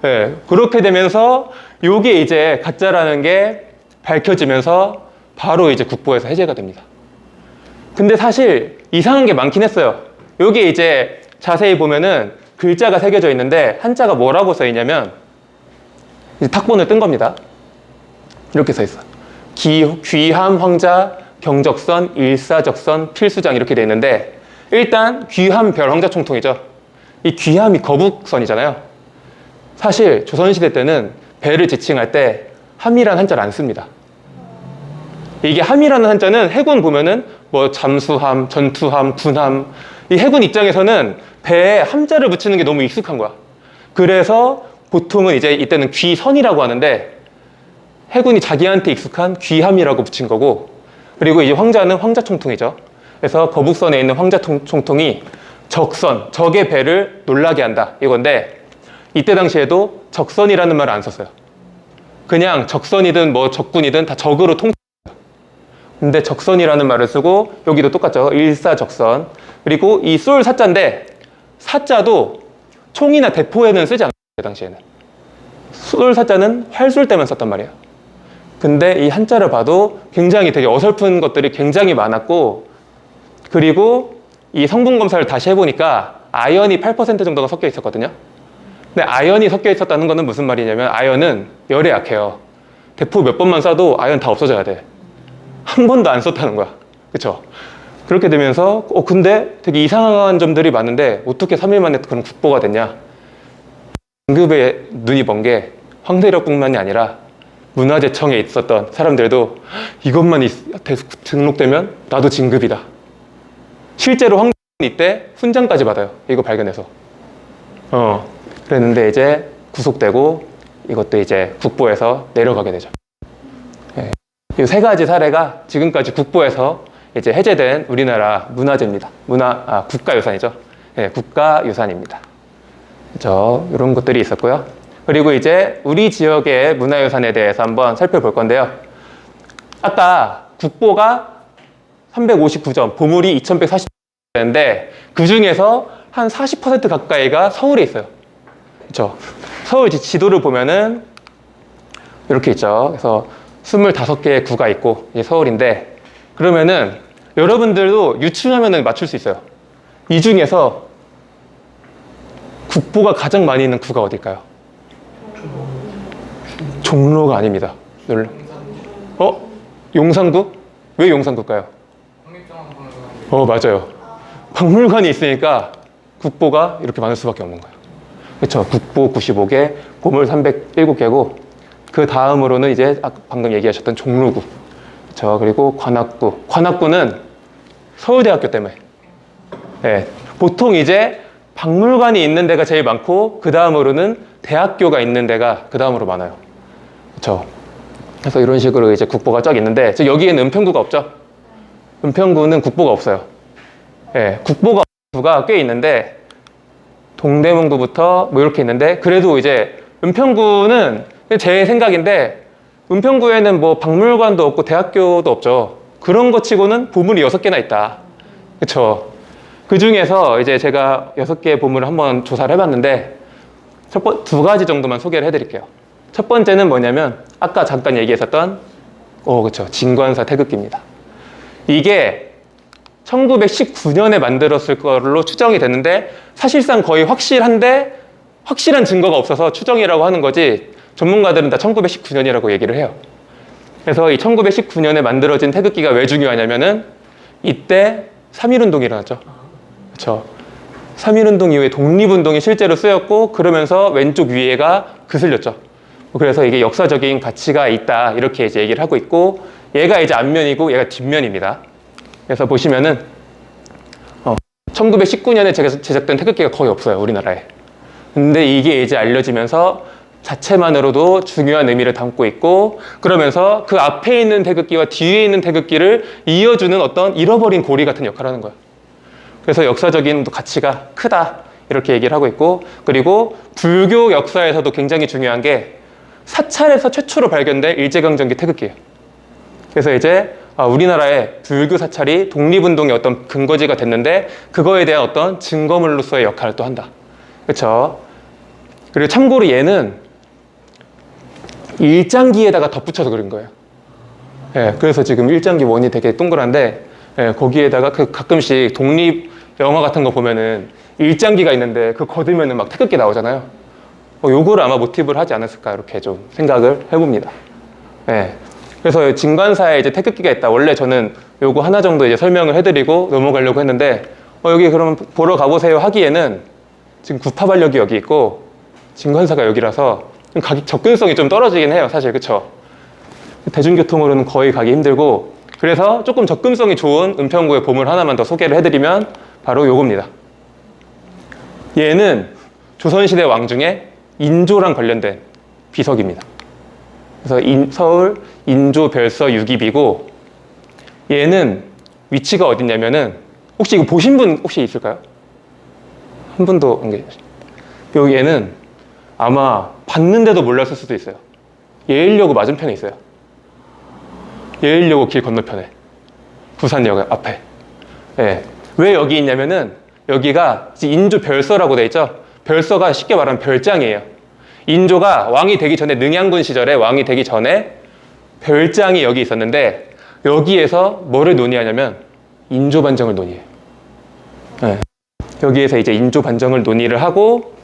네, 그렇게 되면서 요게 이제 가짜라는 게 밝혀지면서 바로 이제 국보에서 해제가 됩니다. 근데 사실 이상한 게 많긴 했어요. 요게 이제 자세히 보면은 글자가 새겨져 있는데 한자가 뭐라고 써 있냐면 이제 탁본을 뜬 겁니다. 이렇게 써 있어. 귀함 황자 경적선 일사적선 필수장 이렇게 돼 있는데 일단 귀함 별 황자 총통이죠. 이 귀함이 거북선이잖아요. 사실 조선시대 때는 배를 지칭할 때 함이라는 한자를 안 씁니다. 이게 함이라는 한자는 해군 보면은 뭐 잠수함, 전투함, 군함 이 해군 입장에서는 배에 함자를 붙이는 게 너무 익숙한 거야. 그래서 보통은 이제 이때는 귀선이라고 하는데 해군이 자기한테 익숙한 귀함이라고 붙인 거고 그리고 이제 황자는 황자총통이죠. 그래서 거북선에 있는 황자총통이 적선, 적의 배를 놀라게 한다 이건데 이때 당시에도 적선이라는 말을 안 썼어요. 그냥 적선이든 뭐 적군이든 다 적으로 통칭해요. 근데 적선이라는 말을 쓰고 여기도 똑같죠. 일사적선. 그리고 이 쏠 사자인데 사자도 총이나 대포에는 쓰지 않았어요. 당시에는. 쏠 사자는 활 쏠 때만 썼단 말이에요. 근데 이 한자를 봐도 굉장히 되게 어설픈 것들이 굉장히 많았고, 그리고 이 성분 검사를 다시 해보니까 아연이 8% 정도가 섞여 있었거든요. 근데 아연이 섞여 있었다는 거는 무슨 말이냐면 아연은 열에 약해요. 대포 몇 번만 쏴도 아연 다 없어져야 돼. 한 번도 안 썼다는 거야. 그쵸? 그렇게 되면서 근데 되게 이상한 점들이 많은데 어떻게 3일 만에 그런 국보가 됐냐? 긴급에 눈이 먼 게 황세력뿐만이 아니라 문화재청에 있었던 사람들도 이것만 등록되면 나도 진급이다. 실제로 황세력은 이때 훈장까지 받아요. 이거 발견해서. 그랬는데 이제 구속되고 이것도 이제 국보에서 내려가게 되죠. 이 세 가지 사례가 지금까지 국보에서 이제 해제된 우리나라 문화재입니다. 국가유산이죠. 네, 국가유산입니다. 그렇죠. 이런 것들이 있었고요. 그리고 이제 우리 지역의 문화유산에 대해서 한번 살펴볼 건데요. 아까 국보가 359점, 보물이 2140점인데 그 중에서 한 40% 가까이가 서울에 있어요. 그렇죠. 서울 지도를 보면은 이렇게 있죠. 그래서 25개의 구가 있고 이제 서울인데, 그러면은 여러분들도 유추하면은 맞출 수 있어요. 이 중에서 국보가 가장 많이 있는 구가 어딜까요? 종로가 아닙니다. 용산구? 왜 용산구일까요? 맞아요. 박물관이 있으니까 국보가 이렇게 많을 수밖에 없는 거예요. 그렇죠. 국보 95개, 보물 307개고, 그 다음으로는 이제 방금 얘기하셨던 종로구. 그렇죠. 그리고 관악구. 관악구는 서울대학교 때문에. 네. 보통 이제 박물관이 있는 데가 제일 많고, 그 다음으로는 대학교가 있는 데가 그 다음으로 많아요. 그렇죠. 그래서 이런 식으로 이제 국보가 쫙 있는데, 여기에는 은평구가 없죠. 은평구는 국보가 없어요. 네. 국보가 꽤 있는데, 동대문구부터 뭐 이렇게 있는데, 그래도 이제 은평구는 제 생각인데, 은평구에는 뭐 박물관도 없고 대학교도 없죠. 그런 거 치고는 보물이 6개나 있다. 그쵸? 그 중에서 이제 제가 6개의 보물을 한번 조사를 해봤는데, 두 가지 정도만 소개를 해드릴게요. 첫 번째는 뭐냐면, 아까 잠깐 얘기했었던, 그쵸. 진관사 태극기입니다. 이게 1919년에 만들었을 걸로 추정이 됐는데, 사실상 거의 확실한데, 확실한 증거가 없어서 추정이라고 하는 거지, 전문가들은 다 1919년이라고 얘기를 해요. 그래서 이 1919년에 만들어진 태극기가 왜 중요하냐면은 이때 3.1운동이 일어났죠. 그렇죠. 3.1운동 이후에 독립운동이 실제로 쓰였고, 그러면서 왼쪽 위에가 그슬렸죠. 그래서 이게 역사적인 가치가 있다, 이렇게 이제 얘기를 하고 있고, 얘가 이제 앞면이고 얘가 뒷면입니다. 그래서 보시면은 1919년에 제작된 태극기가 거의 없어요, 우리나라에. 근데 이게 이제 알려지면서 자체만으로도 중요한 의미를 담고 있고, 그러면서 그 앞에 있는 태극기와 뒤에 있는 태극기를 이어주는 어떤 잃어버린 고리 같은 역할을 하는 거예요. 그래서 역사적인 가치가 크다, 이렇게 얘기를 하고 있고, 그리고 불교 역사에서도 굉장히 중요한 게 사찰에서 최초로 발견된 일제강점기 태극기예요. 그래서 이제 우리나라의 불교 사찰이 독립운동의 어떤 근거지가 됐는데, 그거에 대한 어떤 증거물로서의 역할을 또 한다. 그렇죠? 그리고 참고로 얘는 일장기에다가 덧붙여서 그린 거예요. 그래서 지금 일장기 원이 되게 동그란데, 거기에다가 가끔씩 독립 영화 같은 거 보면은 일장기가 있는데 그 거두면은 막 태극기 나오잖아요. 요거를 아마 모티브를 하지 않았을까, 이렇게 좀 생각을 해봅니다. 그래서 진관사에 이제 태극기가 있다. 원래 저는 요거 하나 정도 이제 설명을 해드리고 넘어가려고 했는데, 여기 그러면 보러 가보세요 하기에는 지금 구파발역이 여기 있고 진관사가 여기라서 접근성이 좀 떨어지긴 해요, 사실. 그쵸? 대중교통으로는 거의 가기 힘들고, 그래서 조금 접근성이 좋은 은평구의 보물 하나만 더 소개를 해드리면 바로 요겁니다. 얘는 조선시대 왕 중에 인조랑 관련된 비석입니다. 그래서 서울 인조별서 6입이고, 얘는 위치가 어딨냐면은, 혹시 이거 보신 분 혹시 있을까요? 한 분도 안 계시죠? 얘는 아마 봤는데도 몰랐을 수도 있어요. 예일여고 맞은편에 있어요. 예일여고 길 건너편에, 부산역 앞에. 왜 여기 있냐면은 여기가 인조 별서라고 돼 있죠. 별서가 쉽게 말하면 별장이에요. 인조가 왕이 되기 전에, 능양군 시절에 왕이 되기 전에 별장이 여기 있었는데 여기에서 뭐를 논의하냐면 인조 반정을 논의해요. 네. 여기에서 이제 인조 반정을 논의를 하고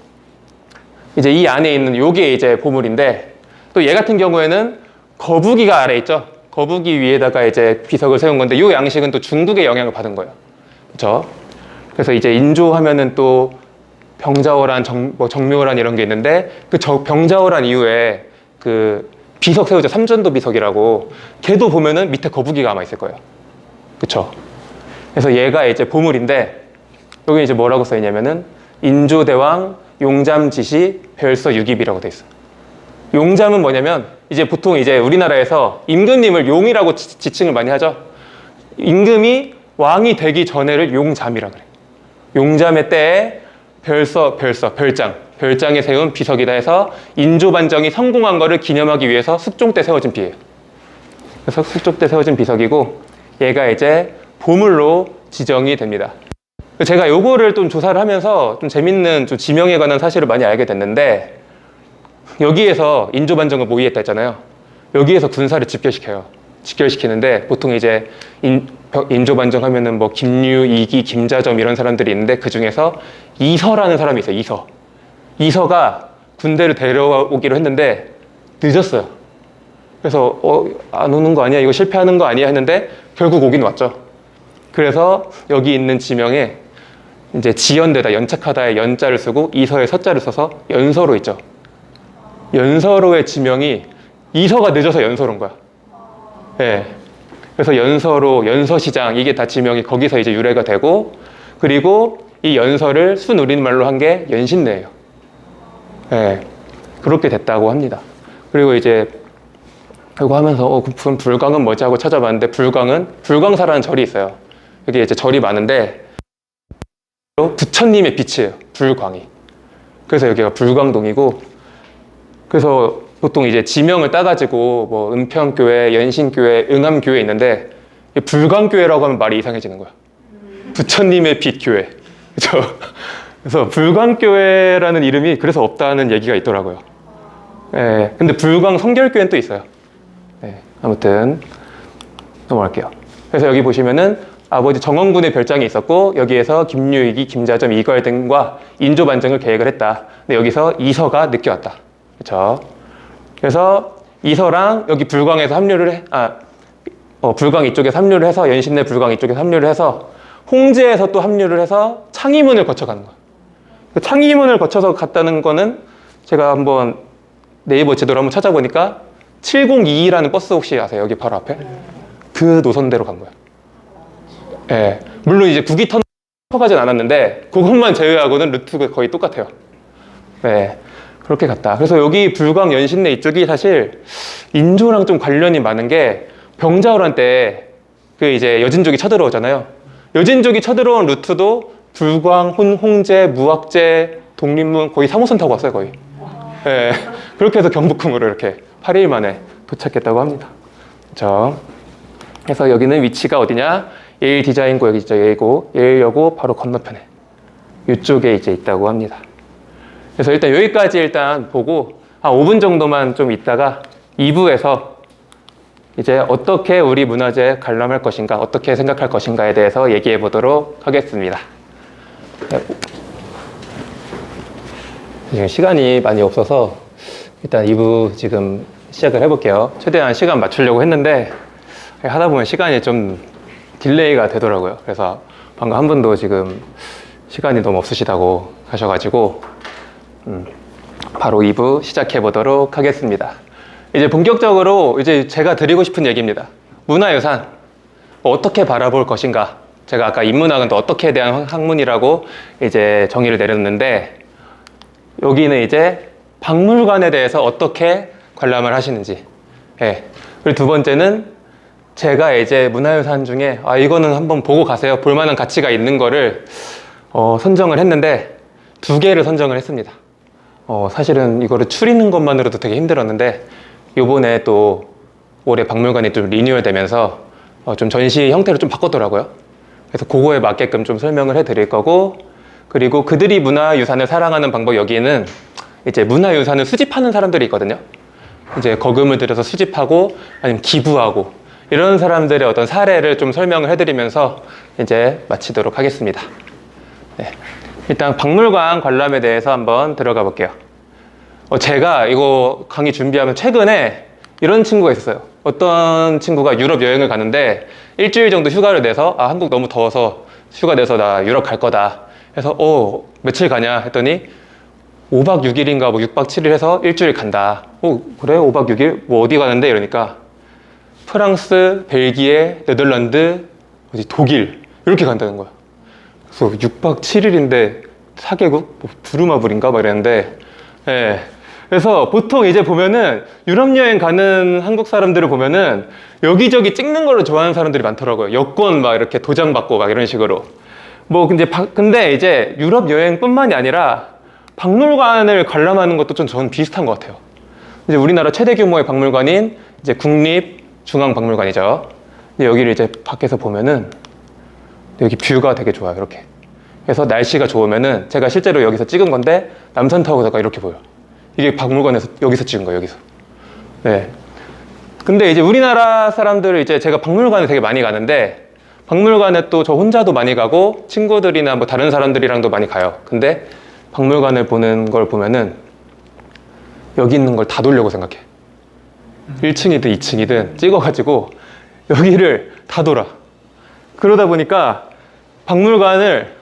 이제 이 안에 있는 요게 이제 보물인데 또 얘 같은 경우에는 거북이가 아래 있죠. 거북이 위에다가 이제 비석을 세운 건데 요 양식은 또 중국의 영향을 받은 거예요. 그렇죠? 그래서 이제 인조 하면은 또 병자호란, 정묘호란 이런 게 있는데 그 병자호란 이후에 그 비석 세우죠. 삼전도 비석이라고. 걔도 보면은 밑에 거북이가 아마 있을 거예요. 그쵸? 그래서 얘가 이제 보물인데 여기 이제 뭐라고 써 있냐면은 인조대왕 용잠지시 별서 유깁이라고 돼 있어요. 용잠은 뭐냐면 이제 보통 이제 우리나라에서 임금님을 용이라고 지칭을 많이 하죠. 임금이 왕이 되기 전에를 용잠이라 그래요. 용잠의 때에 별장에 세운 비석이다 해서 인조반정이 성공한 거를 기념하기 위해서 숙종 때 세워진 비예요. 그래서 숙종 때 세워진 비석이고 얘가 이제 보물로 지정이 됩니다. 제가 요거를 좀 조사를 하면서 좀 재밌는 좀 지명에 관한 사실을 많이 알게 됐는데 여기에서 인조반정을 모의했다 했잖아요. 여기에서 군사를 직결시키는데 보통 이제 인조반정 하면은 뭐 김류, 이기, 김자점 이런 사람들이 있는데 그 중에서 이서라는 사람이 있어요. 이서가 군대를 데려오기로 했는데 늦었어요. 그래서 안 오는 거 아니야? 이거 실패하는 거 아니야? 했는데 결국 오긴 왔죠. 그래서 여기 있는 지명에 이제 지연되다, 연착하다의 연자를 쓰고 이서의 서자를 써서 연서로 있죠. 연서로의 지명이 이서가 늦어서 연서로인 거야. 예. 그래서 연서로, 연서시장 이게 다 지명이 거기서 이제 유래가 되고 그리고 이 연서를 순우리말로 한 게 연신내예요. 예. 그렇게 됐다고 합니다. 그리고 이제 이거 하면서 그럼 불광은 뭐지 하고 찾아봤는데 불광사라는 절이 있어요. 여기 이제 절이 많은데 부처님의 빛이에요. 불광이. 그래서 여기가 불광동이고 그래서 보통 이제 지명을 따가지고 뭐 은평교회, 연신교회, 응암교회 있는데 불광교회라고 하면 말이 이상해지는 거야. 부처님의 빛 교회. 그렇죠? 그래서 불광교회라는 이름이 그래서 없다는 얘기가 있더라고요. 예. 근데 불광 성결교회는 또 있어요. 예. 아무튼 넘어갈게요. 그래서 여기 보시면은 아버지 정원군의 별장이 있었고 여기에서 김유익이, 김자점, 이걸 등과 인조반정을 계획을 했다. 근데 여기서 이서가 늦게 왔다. 그렇죠? 그래서 이서랑 여기 불광에서 합류를 불광 이쪽에서 합류를 해서 연신내 불광 이쪽에서 합류를 해서 홍제에서 또 합류를 해서 창의문을 거쳐 가는 거예요. 그 창의문을 거쳐서 갔다는 거는 제가 한번 네이버 지도를 한번 찾아보니까 702라는 버스 혹시 아세요? 여기 바로 앞에? 그 노선대로 간 거예요. 예. 물론 이제 국이 터가진 않았는데 그것만 제외하고는 루트가 거의 똑같아요. 네. 그렇게 갔다. 그래서 여기 불광 연신내 이쪽이 사실 인조랑 좀 관련이 많은 게 병자호란 때 그 이제 여진족이 쳐들어오잖아요. 여진족이 쳐들어온 루트도 불광, 홍제, 무학제, 독립문 거의 3호선 타고 왔어요, 거의. 네. 그렇게 해서 경복궁으로 이렇게 8일 만에 도착했다고 합니다. 그렇죠? 그래서 여기는 위치가 어디냐? 예일 디자인고 여기 있죠, 예일여고 바로 건너편에 이쪽에 이제 있다고 합니다. 그래서 일단 여기까지 일단 보고 한 5분 정도만 좀 있다가 2부에서 이제 어떻게 우리 문화재 관람할 것인가, 어떻게 생각할 것인가에 대해서 얘기해 보도록 하겠습니다. 지금 시간이 많이 없어서 일단 2부 지금 시작을 해볼게요. 최대한 시간 맞추려고 했는데 하다 보면 시간이 좀 딜레이가 되더라고요. 그래서 방금 한 분도 지금 시간이 너무 없으시다고 하셔가지고 바로 2부 시작해 보도록 하겠습니다. 이제 본격적으로 이제 제가 드리고 싶은 얘기입니다. 문화유산 어떻게 바라볼 것인가. 제가 아까 인문학은 또 어떻게에 대한 학문이라고 이제 정의를 내렸는데 여기는 이제 박물관에 대해서 어떻게 관람을 하시는지. 예. 그리고 두 번째는 제가 이제 문화유산 중에 이거는 한번 보고 가세요. 볼만한 가치가 있는 거를 선정을 했는데 2개를 선정을 했습니다. 사실은 이거를 추리는 것만으로도 되게 힘들었는데 요번에 또 올해 박물관이 좀 리뉴얼 되면서 좀 전시 형태를 좀 바꿨더라고요. 그래서 그거에 맞게끔 좀 설명을 해드릴 거고 그리고 그들이 문화유산을 사랑하는 방법 여기에는 이제 문화유산을 수집하는 사람들이 있거든요. 이제 거금을 들여서 수집하고 아니면 기부하고 이런 사람들의 어떤 사례를 좀 설명을 해드리면서 이제 마치도록 하겠습니다. 네. 일단 박물관 관람에 대해서 한번 들어가 볼게요. 제가 이거 강의 준비하면 최근에 이런 친구가 있었어요. 어떤 친구가 유럽 여행을 가는데 일주일 정도 휴가를 내서 한국 너무 더워서 휴가 내서 나 유럽 갈 거다 해서 며칠 가냐 했더니 5박 6일인가 뭐 6박 7일 해서 일주일 간다. 그래? 5박 6일? 뭐 어디 가는데? 이러니까 프랑스, 벨기에, 네덜란드, 독일 이렇게 간다는 거야. 그래서 6박 7일인데 4개국? 뭐 부르마블인가? 막 이랬는데 예. 그래서 보통 이제 보면은 유럽 여행 가는 한국 사람들을 보면은 여기저기 찍는 거를 좋아하는 사람들이 많더라고요. 여권 막 이렇게 도장 받고 막 이런 식으로. 근데 이제 유럽 여행뿐만이 아니라 박물관을 관람하는 것도 좀 저는 비슷한 것 같아요. 이제 우리나라 최대 규모의 박물관인 이제 국립중앙박물관이죠. 근데 여기를 이제 밖에서 보면은 여기 뷰가 되게 좋아요. 이렇게. 그래서 날씨가 좋으면은 제가 실제로 여기서 찍은 건데 남산타워가 이렇게 보여요. 이게 박물관에서 여기서 찍은 거예요. 여기서. 네. 근데 이제 우리나라 사람들을 이제 제가 박물관에 되게 많이 가는데 박물관에 또 저 혼자도 많이 가고 친구들이나 뭐 다른 사람들이랑도 많이 가요. 근데 박물관을 보는 걸 보면은 여기 있는 걸 다 돌려고 생각해. 1층이든 2층이든 찍어가지고 여기를 다 돌아. 그러다 보니까 박물관을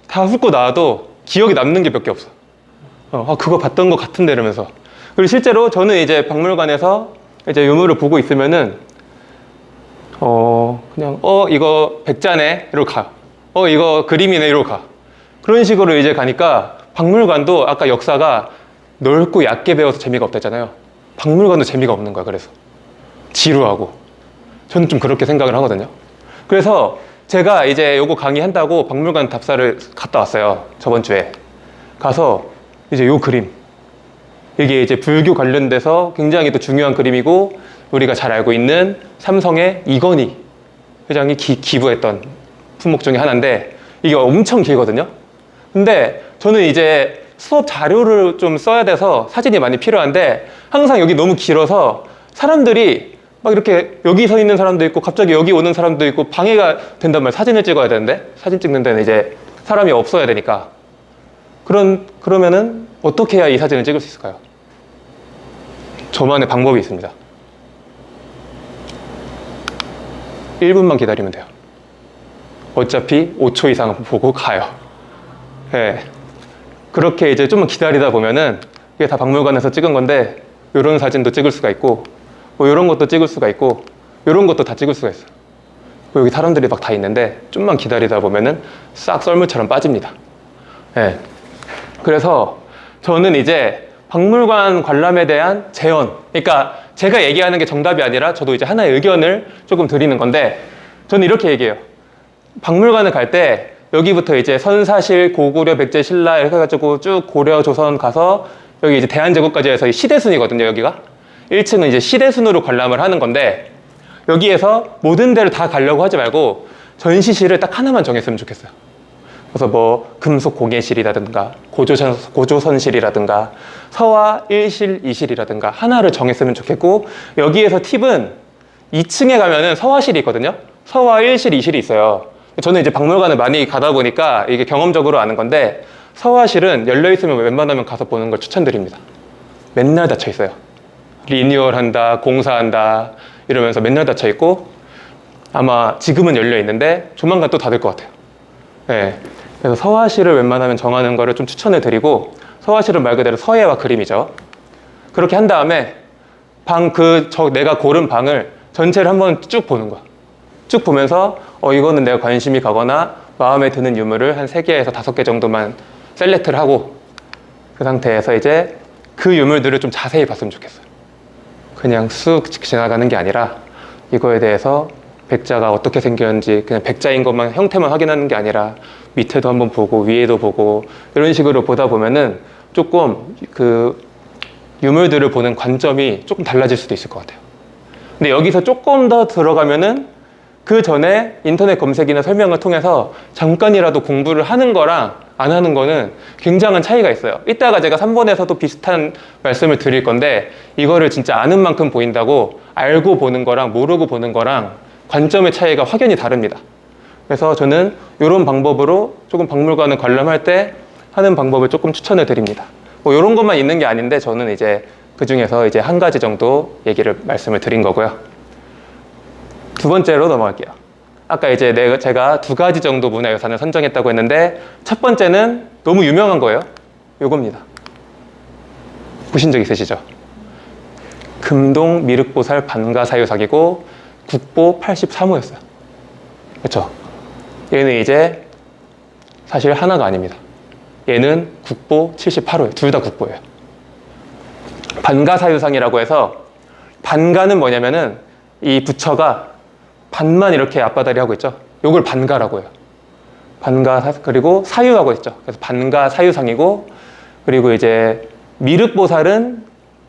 다 훑고 나와도 기억이 남는 게 몇 개 없어. 그거 봤던 것 같은데 이러면서. 그리고 실제로 저는 이제 박물관에서 이제 유물을 보고 있으면은 그냥 이거 백자네 이러고 가. 이거 그림이네 이러고 가. 그런 식으로 이제 가니까 박물관도 아까 역사가 넓고 얕게 배워서 재미가 없다 했잖아요. 박물관도 재미가 없는 거야. 그래서 지루하고 저는 좀 그렇게 생각을 하거든요. 그래서 제가 이제 요거 강의한다고 박물관 답사를 갔다 왔어요. 저번 주에 가서 이제 요 그림, 이게 이제 불교 관련돼서 굉장히 또 중요한 그림이고 우리가 잘 알고 있는 삼성의 이건희 회장이 기부했던 품목 중에 하나인데 이게 엄청 길거든요. 근데 저는 이제 수업 자료를 좀 써야 돼서 사진이 많이 필요한데 항상 여기 너무 길어서 사람들이 막 이렇게 여기 서 있는 사람도 있고 갑자기 여기 오는 사람도 있고 방해가 된단 말이에요. 사진을 찍어야 되는데 사진 찍는 데는 이제 사람이 없어야 되니까 그러면은 어떻게 해야 이 사진을 찍을 수 있을까요? 저만의 방법이 있습니다. 1분만 기다리면 돼요. 어차피 5초 이상 보고 가요. 네. 그렇게 이제 좀만 기다리다 보면은 이게 다 박물관에서 찍은 건데 이런 사진도 찍을 수가 있고 뭐 이런 것도 찍을 수가 있고 이런 것도 다 찍을 수가 있어요. 여기 사람들이 막 다 있는데 좀만 기다리다 보면은 싹 썰물처럼 빠집니다. 네. 그래서 저는 이제 박물관 관람에 대한 제언, 그러니까 제가 얘기하는 게 정답이 아니라 저도 이제 하나의 의견을 조금 드리는 건데 저는 이렇게 얘기해요. 박물관을 갈 때 여기부터 이제 선사실, 고구려, 백제, 신라 이렇게 해가지고 쭉 고려, 조선 가서 여기 이제 대한제국까지 해서 시대순이거든요, 여기가. 1층은 이제 시대순으로 관람을 하는 건데 여기에서 모든 데를 다 가려고 하지 말고 전시실을 딱 하나만 정했으면 좋겠어요. 그래서 뭐 금속 공예실이라든가 고조선실이라든가 서화 1실, 2실이라든가 하나를 정했으면 좋겠고 여기에서 팁은 2층에 가면은 서화실이 있거든요. 서화 1실, 2실이 있어요. 저는 이제 박물관을 많이 가다 보니까 이게 경험적으로 아는 건데 서화실은 열려있으면 웬만하면 가서 보는 걸 추천드립니다. 맨날 닫혀 있어요. 리뉴얼한다, 공사한다 이러면서 맨날 닫혀 있고 아마 지금은 열려 있는데 조만간 또 닫을 것 같아요. 네. 그래서 서화실을 웬만하면 정하는 거를 좀 추천해 드리고 서화실은 말 그대로 서예와 그림이죠. 그렇게 한 다음에 내가 고른 방을 전체를 한번 쭉 보는 거야. 쭉 보면서 이거는 내가 관심이 가거나 마음에 드는 유물을 한 3개에서 5개 정도만 셀렉트를 하고 그 상태에서 이제 그 유물들을 좀 자세히 봤으면 좋겠어요. 그냥 쑥 지나가는 게 아니라 이거에 대해서 백자가 어떻게 생겼는지 그냥 백자인 것만 형태만 확인하는 게 아니라 밑에도 한번 보고 위에도 보고 이런 식으로 보다 보면은 조금 그 유물들을 보는 관점이 조금 달라질 수도 있을 것 같아요. 근데 여기서 조금 더 들어가면은 그 전에 인터넷 검색이나 설명을 통해서 잠깐이라도 공부를 하는 거랑 안 하는 거는 굉장한 차이가 있어요. 이따가 제가 3번에서도 비슷한 말씀을 드릴 건데 이거를 진짜 아는 만큼 보인다고 알고 보는 거랑 모르고 보는 거랑 관점의 차이가 확연히 다릅니다. 그래서 저는 이런 방법으로 조금 박물관을 관람할 때 하는 방법을 조금 추천을 드립니다. 뭐 이런 것만 있는 게 아닌데 저는 이제 그 중에서 이제 한 가지 정도 말씀을 드린 거고요. 두 번째로 넘어갈게요. 아까 이제 제가 두 가지 정도 문화유산을 선정했다고 했는데 첫 번째는 너무 유명한 거예요. 요겁니다. 보신 적 있으시죠? 금동 미륵보살 반가사유삭이고 국보 83호였어요. 그렇죠? 얘는 이제 사실 하나가 아닙니다. 얘는 국보 78호예요. 둘 다 국보예요. 반가사유상이라고 해서 반가는 뭐냐면은 이 부처가 반만 이렇게 앞바다리 하고 있죠. 요걸 반가라고 해요. 그리고 사유하고 있죠. 그래서 반가사유상이고, 그리고 이제 미륵보살은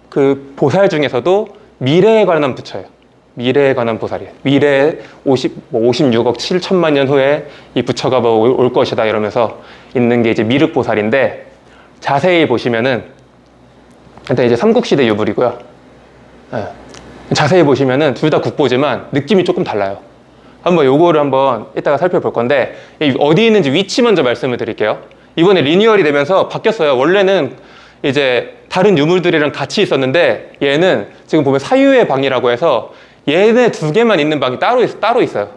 그 보살 중에서도 미래에 관한 부처예요. 미래에 관한 보살이에요. 미래에 56억 7천만 년 후에 이 부처가 올 것이다 이러면서 있는 게 이제 미륵보살인데, 자세히 보시면은 일단 이제 삼국시대 유물이고요. 네. 자세히 보시면은 둘 다 국보지만 느낌이 조금 달라요. 한번 요거를 한번 이따가 살펴볼 건데, 어디 있는지 위치 먼저 말씀을 드릴게요. 이번에 리뉴얼이 되면서 바뀌었어요. 원래는 이제 다른 유물들이랑 같이 있었는데 얘는 지금 보면 사유의 방이라고 해서 얘네 두 개만 있는 방이 따로 있어요.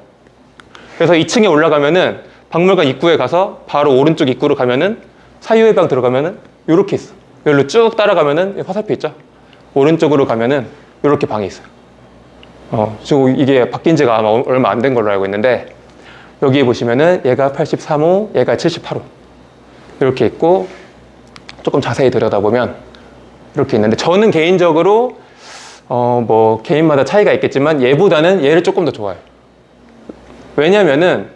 그래서 2층에 올라가면은 박물관 입구에 가서 바로 오른쪽 입구로 가면은 사유의 방 들어가면은 요렇게 있어. 여기로 쭉 따라가면은 화살표 있죠? 오른쪽으로 가면은 요렇게 방이 있어요. 지금 이게 바뀐 지가 아마 얼마 안 된 걸로 알고 있는데, 여기 보시면은 얘가 83호, 얘가 78호. 이렇게 있고, 조금 자세히 들여다보면 이렇게 있는데, 저는 개인적으로 뭐 개인마다 차이가 있겠지만 얘보다는 얘를 조금 더 좋아해요. 왜냐면은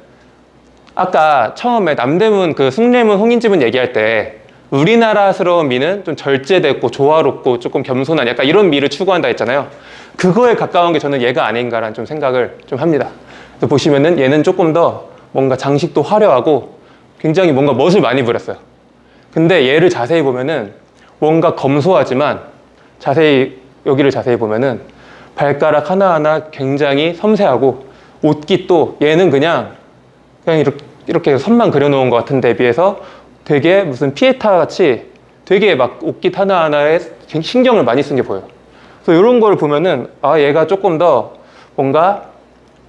아까 처음에 남대문 그 숭례문 홍인지문 얘기할 때 우리나라스러운 미는 좀 절제됐고 조화롭고 조금 겸손한 약간 이런 미를 추구한다 했잖아요. 그거에 가까운 게 저는 얘가 아닌가라는 좀 생각을 좀 합니다. 그래서 보시면은 얘는 조금 더 뭔가 장식도 화려하고 굉장히 뭔가 멋을 많이 부렸어요. 근데 얘를 자세히 보면은 뭔가 검소하지만 여기를 자세히 보면은 발가락 하나하나 굉장히 섬세하고, 옷깃도 얘는 그냥 이렇게 선만 그려놓은 것 같은 데 비해서 되게 무슨 피에타 같이 되게 막 옷깃 하나하나에 신경을 많이 쓴 게 보여요. 그래서 이런 걸 보면은 얘가 조금 더 뭔가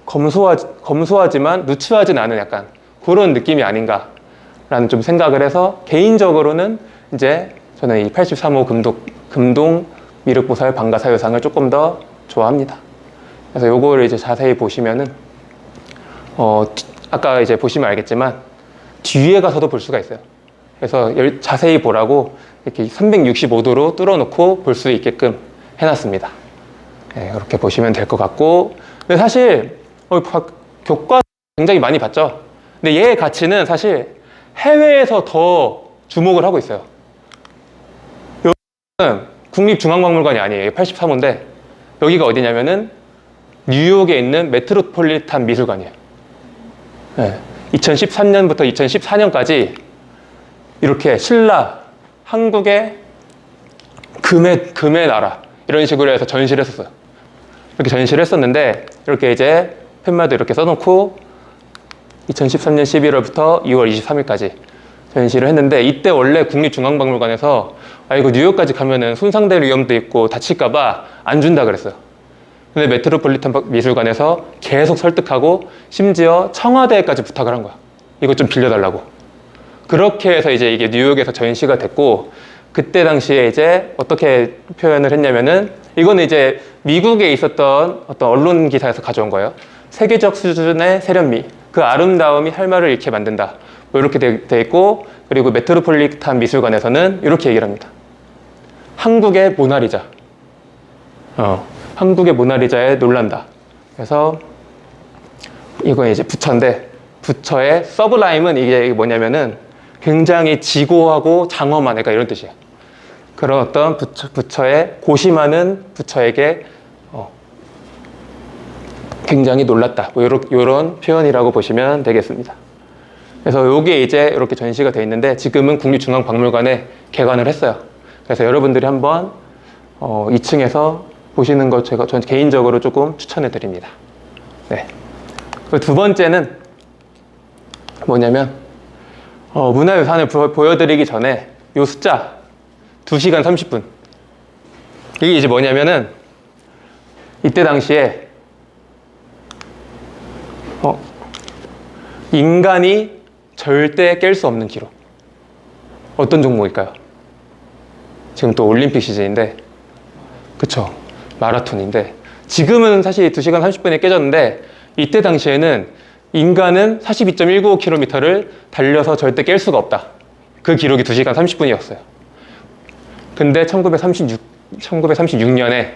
검소하지만 누추하진 않은 약간 그런 느낌이 아닌가라는 좀 생각을 해서, 개인적으로는 이제 저는 이 83호 금동 미륵보살 반가사유상을 조금 더 좋아합니다. 그래서 요거를 이제 자세히 보시면은 아까 이제 보시면 알겠지만 뒤에 가서도 볼 수가 있어요. 그래서 자세히 보라고 이렇게 365도로 뚫어놓고 볼 수 있게끔 해놨습니다. 네, 이렇게 보시면 될 것 같고, 근데 사실 교과 굉장히 많이 봤죠. 근데 얘의 가치는 사실 해외에서 더 주목을 하고 있어요. 여기는 국립중앙박물관이 아니에요. 83호인데 여기가 어디냐면은 뉴욕에 있는 메트로폴리탄 미술관이에요. 네, 2013년부터 2014년까지 이렇게 신라, 한국의 금의 나라 이런 식으로 해서 전시를 했었어요. 이렇게 전시를 했었는데, 이렇게 이제 팻말도 이렇게 써놓고 2013년 11월부터 2월 23일까지 전시를 했는데, 이때 원래 국립중앙박물관에서 이거 뉴욕까지 가면은 손상될 위험도 있고 다칠까봐 안 준다 그랬어요. 근데 메트로폴리탄 미술관에서 계속 설득하고 심지어 청와대에까지 부탁을 한 거야. 이거 좀 빌려달라고. 그렇게 해서 이제 이게 뉴욕에서 전시가 됐고, 그때 당시에 이제 어떻게 표현을 했냐면은, 이거는 이제 미국에 있었던 어떤 언론 기사에서 가져온 거예요. 세계적 수준의 세련미, 그 아름다움이 할 말을 잃게 만든다. 뭐 이렇게 돼 있고, 그리고 메트로폴리탄 미술관에서는 이렇게 얘기를 합니다. 한국의 모나리자. 한국의 모나리자에 놀란다. 그래서 이거 이제 부처인데, 부처의 서블라임은 이게 뭐냐면은 굉장히 지고하고 장엄한, 그러니까 이런 뜻이에요. 그런 어떤 부처의 고심하는 부처에게 굉장히 놀랐다. 뭐 이런 표현이라고 보시면 되겠습니다. 그래서 요게 이제 이렇게 전시가 돼 있는데 지금은 국립중앙박물관에 개관을 했어요. 그래서 여러분들이 한번 2층에서 보시는 것 전 개인적으로 조금 추천해 드립니다. 네. 그 두 번째는 뭐냐면 문화유산을 보여드리기 전에 요 숫자 2시간 30분 이게 이제 뭐냐면은 이때 당시에 인간이 절대 깰 수 없는 기록 어떤 종목일까요? 지금 또 올림픽 시즌인데 그쵸 마라톤인데 지금은 사실 2시간 30분에 깨졌는데 이때 당시에는 인간은 42.195km를 달려서 절대 깰 수가 없다. 그 기록이 2시간 30분이었어요. 근데 1936년에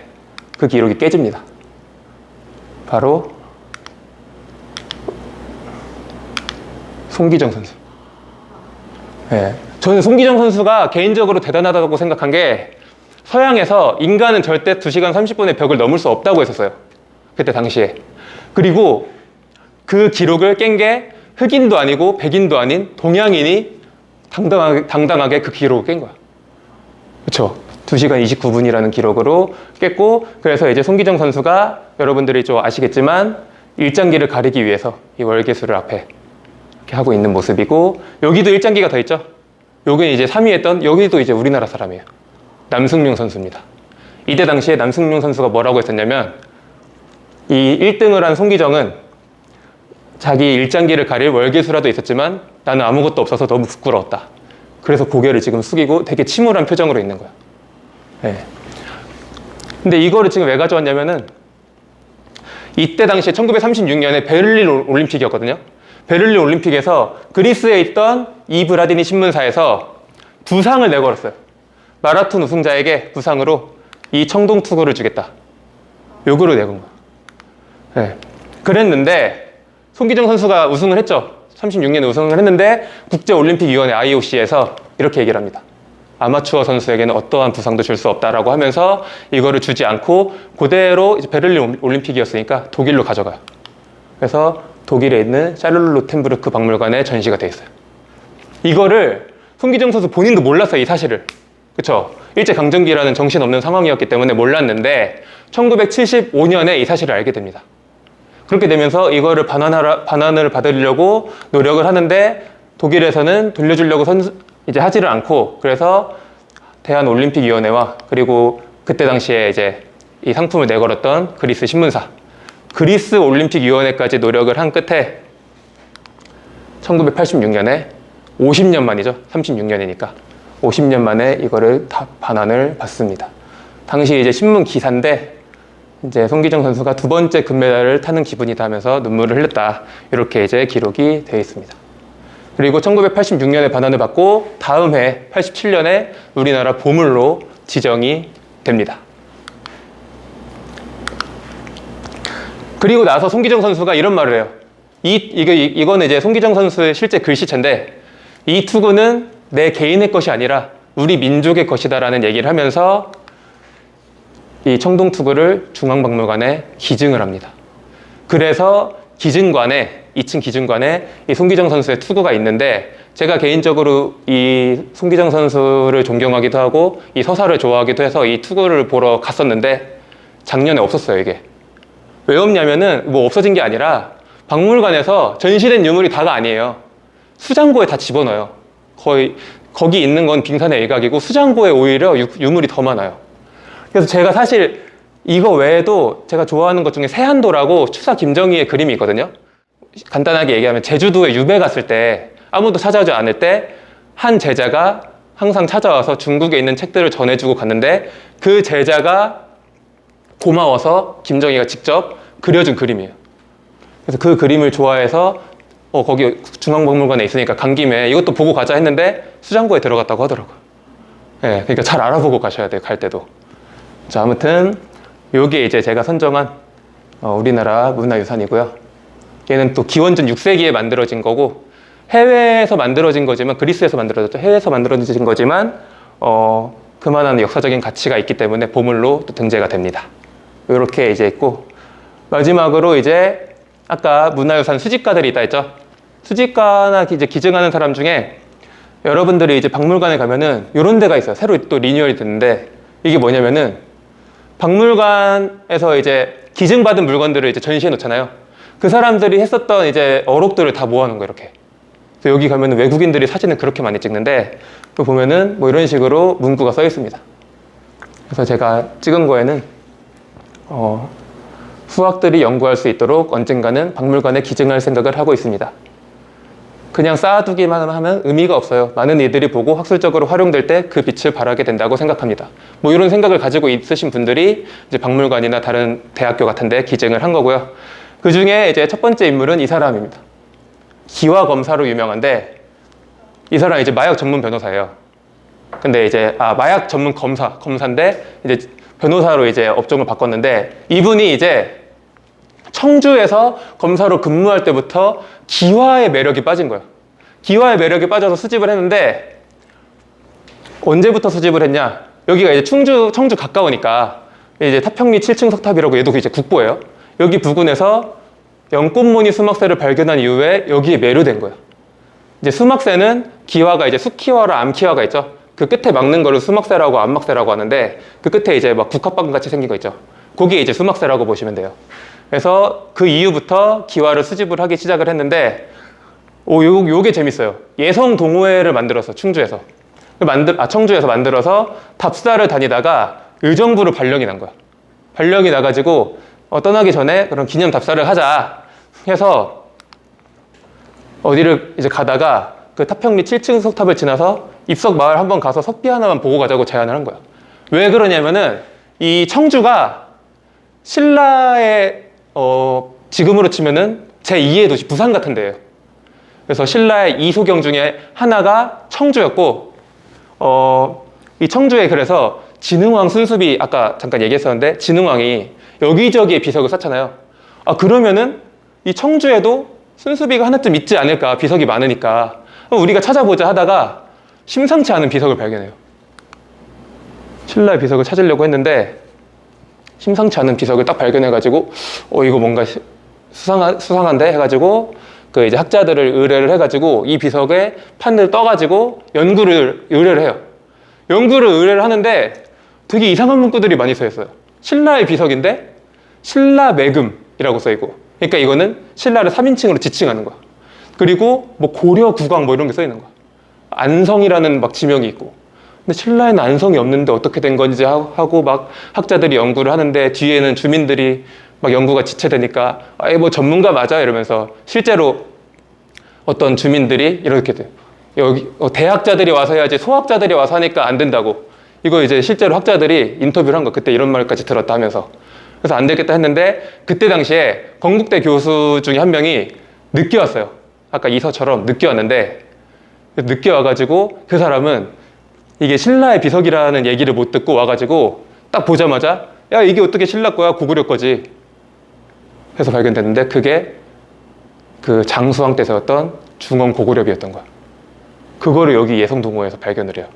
그 기록이 깨집니다. 바로 송기정 선수. 네. 저는 송기정 선수가 개인적으로 대단하다고 생각한 게 서양에서 인간은 절대 2시간 30분의 벽을 넘을 수 없다고 했었어요. 그때 당시에. 그리고 그 기록을 깬 게 흑인도 아니고 백인도 아닌 동양인이 당당하게 그 기록을 깬 거야. 그쵸? 2시간 29분이라는 기록으로 깼고, 그래서 이제 송기정 선수가 여러분들이 좀 아시겠지만 일장기를 가리기 위해서 이 월계수를 앞에 이렇게 하고 있는 모습이고, 여기도 일장기가 더 있죠? 여기는 이제 3위 했던, 여기도 이제 우리나라 사람이에요. 남승용 선수입니다. 이때 당시에 남승용 선수가 뭐라고 했었냐면, 이 1등을 한 송기정은 자기 일장기를 가릴 월계수라도 있었지만 나는 아무것도 없어서 너무 부끄러웠다. 그래서 고개를 지금 숙이고 되게 침울한 표정으로 있는 거야. 네. 근데 이거를 지금 왜 가져왔냐면은 이때 당시에 1936년에 베를린 올림픽이었거든요. 베를린 올림픽에서 그리스에 있던 이브라디니 신문사에서 부상을 내걸었어요. 마라톤 우승자에게 부상으로 이 청동투구를 주겠다. 요구를 내건 거야. 네. 그랬는데 송기정 선수가 우승을 했죠. 36년에 우승을 했는데 국제올림픽위원회 IOC에서 이렇게 얘기를 합니다. 아마추어 선수에게는 어떠한 부상도 줄 수 없다라고 하면서 이거를 주지 않고 그대로 이제 베를린 올림픽이었으니까 독일로 가져가요. 그래서 독일에 있는 샤를로텐부르크 박물관에 전시가 돼 있어요. 이거를 송기정 선수 본인도 몰랐어요, 이 사실을. 그쵸? 일제강점기라는 정신없는 상황이었기 때문에 몰랐는데 1975년에 이 사실을 알게 됩니다. 그렇게 되면서 이거를 반환을 받으려고 노력을 하는데 독일에서는 돌려주려고 이제 하지를 않고, 그래서 대한올림픽위원회와 그리고 그때 당시에 이제 이 상품을 내걸었던 그리스 신문사, 그리스 올림픽위원회까지 노력을 한 끝에 1986년에 50년 만이죠. 36년이니까 50년 만에 이거를 다 반환을 받습니다. 당시 이제 신문 기사인데 이제 송기정 선수가 두 번째 금메달을 타는 기분이다 하면서 눈물을 흘렸다. 이렇게 이제 기록이 되어 있습니다. 그리고 1986년에 반환을 받고 다음 해 87년에 우리나라 보물로 지정이 됩니다. 그리고 나서 송기정 선수가 이런 말을 해요. 이거는 이제 송기정 선수의 실제 글씨체인데 이 투구는 내 개인의 것이 아니라 우리 민족의 것이다라는 얘기를 하면서 이 청동투구를 중앙박물관에 기증을 합니다. 그래서 기증관에 2층 기증관에 이 송기정 선수의 투구가 있는데 제가 개인적으로 이 송기정 선수를 존경하기도 하고 이 서사를 좋아하기도 해서 이 투구를 보러 갔었는데 작년에 없었어요, 이게. 왜 없냐면은 뭐 없어진 게 아니라 박물관에서 전시된 유물이 다가 아니에요. 수장고에 다 집어넣어요. 거의 거기 있는 건 빙산의 일각이고 수장고에 오히려 유물이 더 많아요. 그래서 제가 사실 이거 외에도 제가 좋아하는 것 중에 세한도라고 추사 김정희의 그림이 있거든요. 간단하게 얘기하면 제주도에 유배 갔을 때 아무도 찾아오지 않을 때 한 제자가 항상 찾아와서 중국에 있는 책들을 전해주고 갔는데 그 제자가 고마워서 김정희가 직접 그려준 그림이에요. 그래서 그 그림을 좋아해서 거기 중앙박물관에 있으니까 간 김에 이것도 보고 가자 했는데 수장고에 들어갔다고 하더라고요. 네, 그러니까 잘 알아보고 가셔야 돼요, 갈 때도. 자, 아무튼 요게 이제 제가 선정한 우리나라 문화유산이고요. 얘는 또 기원전 6세기에 만들어진 거고 해외에서 만들어진 거지만 그리스에서 만들어졌죠. 해외에서 만들어진 거지만 그만한 역사적인 가치가 있기 때문에 보물로 또 등재가 됩니다. 이렇게 이제 있고 마지막으로 이제 아까 문화유산 수집가들이 있다 했죠. 수집가나 이제 기증하는 사람 중에 여러분들이 이제 박물관에 가면은 이런 데가 있어요. 새로 또 리뉴얼이 됐는데 이게 뭐냐면은 박물관에서 이제 기증받은 물건들을 이제 전시해 놓잖아요. 그 사람들이 했었던 이제 어록들을 다 모아놓은 거예요, 이렇게. 그래서 여기 가면은 외국인들이 사진을 그렇게 많이 찍는데 또 보면은 뭐 이런 식으로 문구가 써 있습니다. 그래서 제가 찍은 거에는 후학들이 연구할 수 있도록 언젠가는 박물관에 기증할 생각을 하고 있습니다. 그냥 쌓아두기만 하면 의미가 없어요. 많은 이들이 보고 학술적으로 활용될 때 그 빛을 발하게 된다고 생각합니다. 뭐 이런 생각을 가지고 있으신 분들이 이제 박물관이나 다른 대학교 같은 데 기증을 한 거고요. 그 중에 이제 첫 번째 인물은 이 사람입니다. 기와 검사로 유명한데 이 사람 이제 마약 전문 변호사예요. 근데 이제 마약 전문 검사인데 이제 변호사로 이제 업종을 바꿨는데 이분이 이제 청주에서 검사로 근무할 때부터 기와의 매력이 빠진 거예요. 기와의 매력이 빠져서 수집을 했는데 언제부터 수집을 했냐? 여기가 이제 청주 가까우니까 이제 타평리 7층 석탑이라고 얘도 이제 국보예요. 여기 부근에서 연꽃무늬 수막새를 발견한 이후에 여기에 매료된 거예요. 이제 수막새는 기와가 이제 수키와랑 암키와가 있죠. 그 끝에 막는 거를 수막새라고 암막새라고 하는데 그 끝에 이제 막 국화빵 같이 생긴 거 있죠. 그게 이제 수막새라고 보시면 돼요. 그래서 그 이후부터 기와를 수집을 하기 시작을 했는데 요게 재밌어요. 예성 동호회를 만들어서 청주에서 만들어서 답사를 다니다가 의정부로 발령이 난 거야. 발령이 나가지고 떠나기 전에 그런 기념 답사를 하자 해서 어디를 이제 가다가 그 타평리 7층 석탑을 지나서 입석 마을 한번 가서 석비 하나만 보고 가자고 제안을 한 거야. 왜 그러냐면은 이 청주가 신라의 지금으로 치면은 제2의 도시 부산 같은 데예요. 그래서 신라의 이소경 중에 하나가 청주였고 이 청주에 그래서 진흥왕 순수비 아까 잠깐 얘기했었는데 진흥왕이 여기저기에 비석을 쌓잖아요. 그러면은 이 청주에도 순수비가 하나쯤 있지 않을까, 비석이 많으니까. 우리가 찾아보자 하다가 심상치 않은 비석을 발견해요. 신라의 비석을 찾으려고 했는데 심상치 않은 비석을 딱 발견해가지고 이거 뭔가 수상한데 해가지고 그 이제 학자들을 의뢰를 해가지고 이 비석의 판을 떠가지고 연구를 의뢰를 해요. 연구를 의뢰를 하는데 되게 이상한 문구들이 많이 써 있어요. 신라의 비석인데 신라매금이라고 써 있고, 그러니까 이거는 신라를 3인칭으로 지칭하는 거야. 그리고 뭐 고려 국왕 뭐 이런 게 써 있는 거야. 안성이라는 막 지명이 있고. 근데 신라에는 안성이 없는데 어떻게 된 건지 하고 막 학자들이 연구를 하는데 뒤에는 주민들이 막 연구가 지체되니까 뭐 전문가 맞아 이러면서 실제로 어떤 주민들이 이렇게 돼요. 여기 대학자들이 와서 해야지 소학자들이 와서 하니까 안 된다고. 이거 이제 실제로 학자들이 인터뷰를 한 거. 그때 이런 말까지 들었다 하면서. 그래서 안 되겠다 했는데 그때 당시에 건국대 교수 중에 한 명이 늦게 왔어요. 아까 이서처럼 늦게 왔는데 늦게 와가지고 그 사람은 이게 신라의 비석이라는 얘기를 못 듣고 와가지고 딱 보자마자 야 이게 어떻게 신라 거야 고구려 거지 해서 발견됐는데 그게 그 장수왕 때 세웠던 중원 고구려비였던 거야. 그거를 여기 예성동호에서 발견을 해요.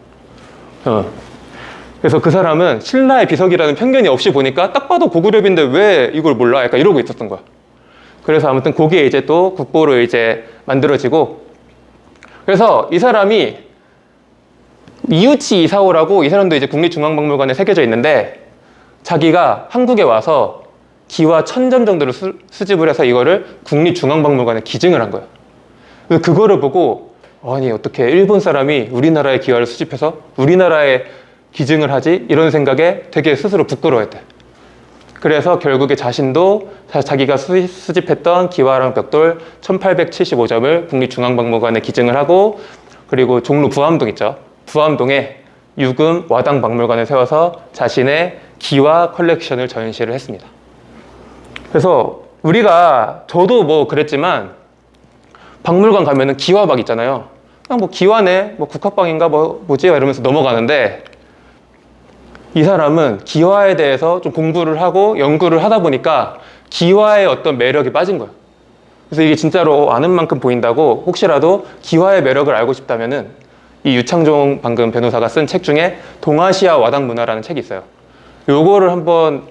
그래서 그 사람은 신라의 비석이라는 편견이 없이 보니까 딱 봐도 고구려비인데 왜 이걸 몰라? 약간 이러고 있었던 거야. 그래서 아무튼 거기에 이제 또 국보로 이제 만들어지고, 그래서 이 사람이 이우치 이사오라고, 이 사람도 이제 국립중앙박물관에 새겨져 있는데 자기가 한국에 와서 기와 1000점 정도를 수집을 해서 이거를 국립중앙박물관에 기증을 한 거예요. 그래서 그거를 보고 아니 어떻게 일본 사람이 우리나라의 기와를 수집해서 우리나라에 기증을 하지? 이런 생각에 되게 스스로 부끄러워했대. 그래서 결국에 자신도 자기가 수집했던 기와랑 벽돌 1875점을 국립중앙박물관에 기증을 하고, 그리고 종로 부암동 있죠. 부암동에 유금 와당박물관을 세워서 자신의 기와 컬렉션을 전시를 했습니다. 그래서 저도 뭐 그랬지만 박물관 가면은 기와 막 있잖아요. 그냥 뭐 기와네, 뭐 국화빵인가 뭐지? 이러면서 넘어가는데 이 사람은 기와에 대해서 좀 공부를 하고 연구를 하다 보니까 기와의 어떤 매력이 빠진 거예요. 그래서 이게 진짜로 아는 만큼 보인다고, 혹시라도 기와의 매력을 알고 싶다면은 이 유창종 방금 변호사가 쓴 책 중에 동아시아 와당 문화라는 책이 있어요. 요거를 한번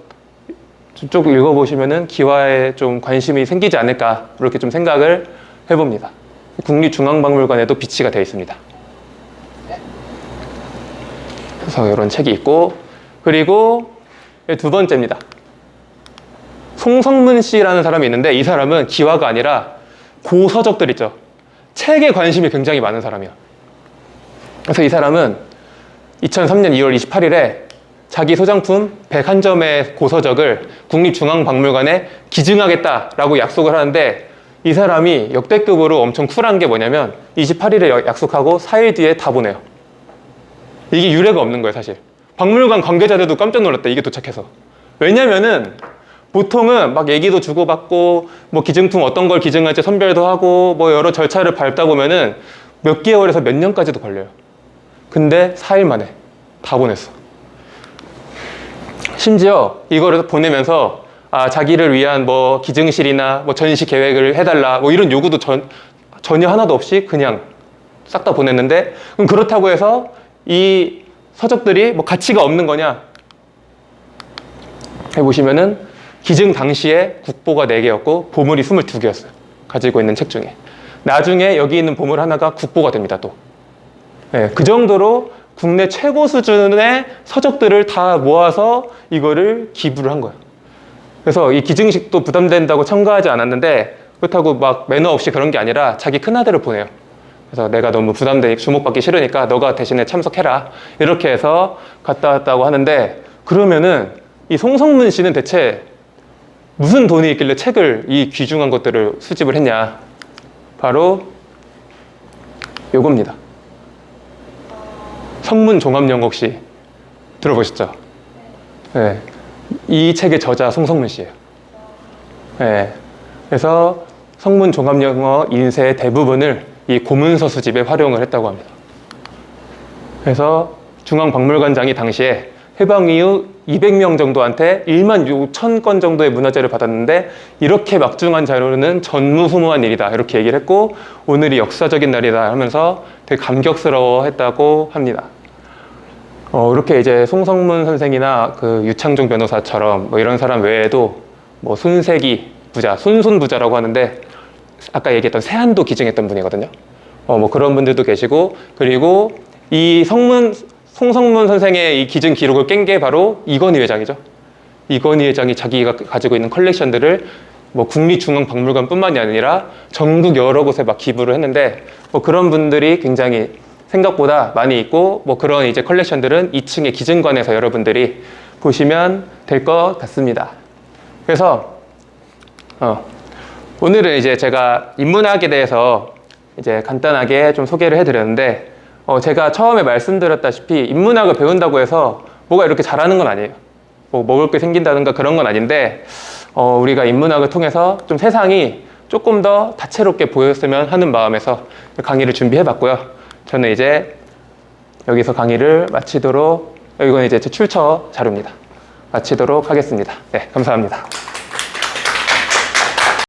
쭉 읽어보시면은 기와에 좀 관심이 생기지 않을까, 그렇게 좀 생각을 해봅니다. 국립중앙박물관에도 비치가 되어 있습니다. 그래서 이런 책이 있고, 그리고 두 번째입니다. 송성문 씨라는 사람이 있는데 이 사람은 기와가 아니라 고서적들 있죠. 책에 관심이 굉장히 많은 사람이야. 그래서 이 사람은 2003년 2월 28일에 자기 소장품 101점의 고서적을 국립중앙박물관에 기증하겠다라고 약속을 하는데 이 사람이 역대급으로 엄청 쿨한 게 뭐냐면 28일에 약속하고 4일 뒤에 다 보내요. 이게 유례가 없는 거예요, 사실. 박물관 관계자들도 깜짝 놀랐다, 이게 도착해서. 왜냐면은 보통은 막 얘기도 주고받고 뭐 기증품 어떤 걸 기증할지 선별도 하고 뭐 여러 절차를 밟다 보면은 몇 개월에서 몇 년까지도 걸려요. 근데 4일 만에 다 보냈어. 심지어 이거를 보내면서 자기를 위한 뭐 기증실이나 뭐 전시 계획을 해달라 뭐 이런 요구도 전혀 하나도 없이 그냥 싹 다 보냈는데, 그럼 그렇다고 해서 이 서적들이 뭐 가치가 없는 거냐? 해보시면은 기증 당시에 국보가 4개였고 보물이 22개였어요. 가지고 있는 책 중에. 나중에 여기 있는 보물 하나가 국보가 됩니다, 또. 네, 그 정도로 국내 최고 수준의 서적들을 다 모아서 이거를 기부를 한 거예요. 그래서 이 기증식도 부담된다고 참가하지 않았는데, 그렇다고 막 매너 없이 그런 게 아니라 자기 큰아들을 보내요. 그래서 내가 너무 부담되니 주목받기 싫으니까 너가 대신에 참석해라. 이렇게 해서 갔다 왔다고 하는데, 그러면은 이 송성문 씨는 대체 무슨 돈이 있길래 책을, 이 귀중한 것들을 수집을 했냐? 바로 요겁니다. 성문종합령 혹시 들어보셨죠? 네. 이 책의 저자 송성문 씨예요. 네. 그래서 성문종합영어 인쇄의 대부분을 이 고문서 수집에 활용을 했다고 합니다. 그래서 중앙박물관장이 당시에 해방 이후 200명 정도한테 1만 6천 건 정도의 문화재를 받았는데 이렇게 막중한 자료는 전무후무한 일이다 이렇게 얘기를 했고, 오늘이 역사적인 날이다 하면서 되게 감격스러워 했다고 합니다. 이렇게 이제 송성문 선생이나 그 유창종 변호사처럼 뭐 이런 사람 외에도 뭐 손세기 부자, 손손 부자라고 하는데 아까 얘기했던 세안도 기증했던 분이거든요. 뭐 그런 분들도 계시고, 그리고 이 송성문 선생의 이 기증 기록을 깬 게 바로 이건희 회장이죠. 이건희 회장이 자기가 가지고 있는 컬렉션들을 뭐 국립중앙박물관뿐만이 아니라 전국 여러 곳에 막 기부를 했는데, 뭐 그런 분들이 굉장히 생각보다 많이 있고, 뭐 그런 이제 컬렉션들은 2층의 기증관에서 여러분들이 보시면 될 것 같습니다. 그래서 오늘은 이제 제가 인문학에 대해서 이제 간단하게 좀 소개를 해드렸는데, 제가 처음에 말씀드렸다시피 인문학을 배운다고 해서 뭐가 이렇게 잘하는 건 아니에요. 뭐 먹을 게 생긴다든가 그런 건 아닌데, 우리가 인문학을 통해서 좀 세상이 조금 더 다채롭게 보였으면 하는 마음에서 강의를 준비해봤고요. 저는 이제 여기서 강의를 마치도록, 이건 이제 제 출처 자료입니다. 마치도록 하겠습니다. 네, 감사합니다.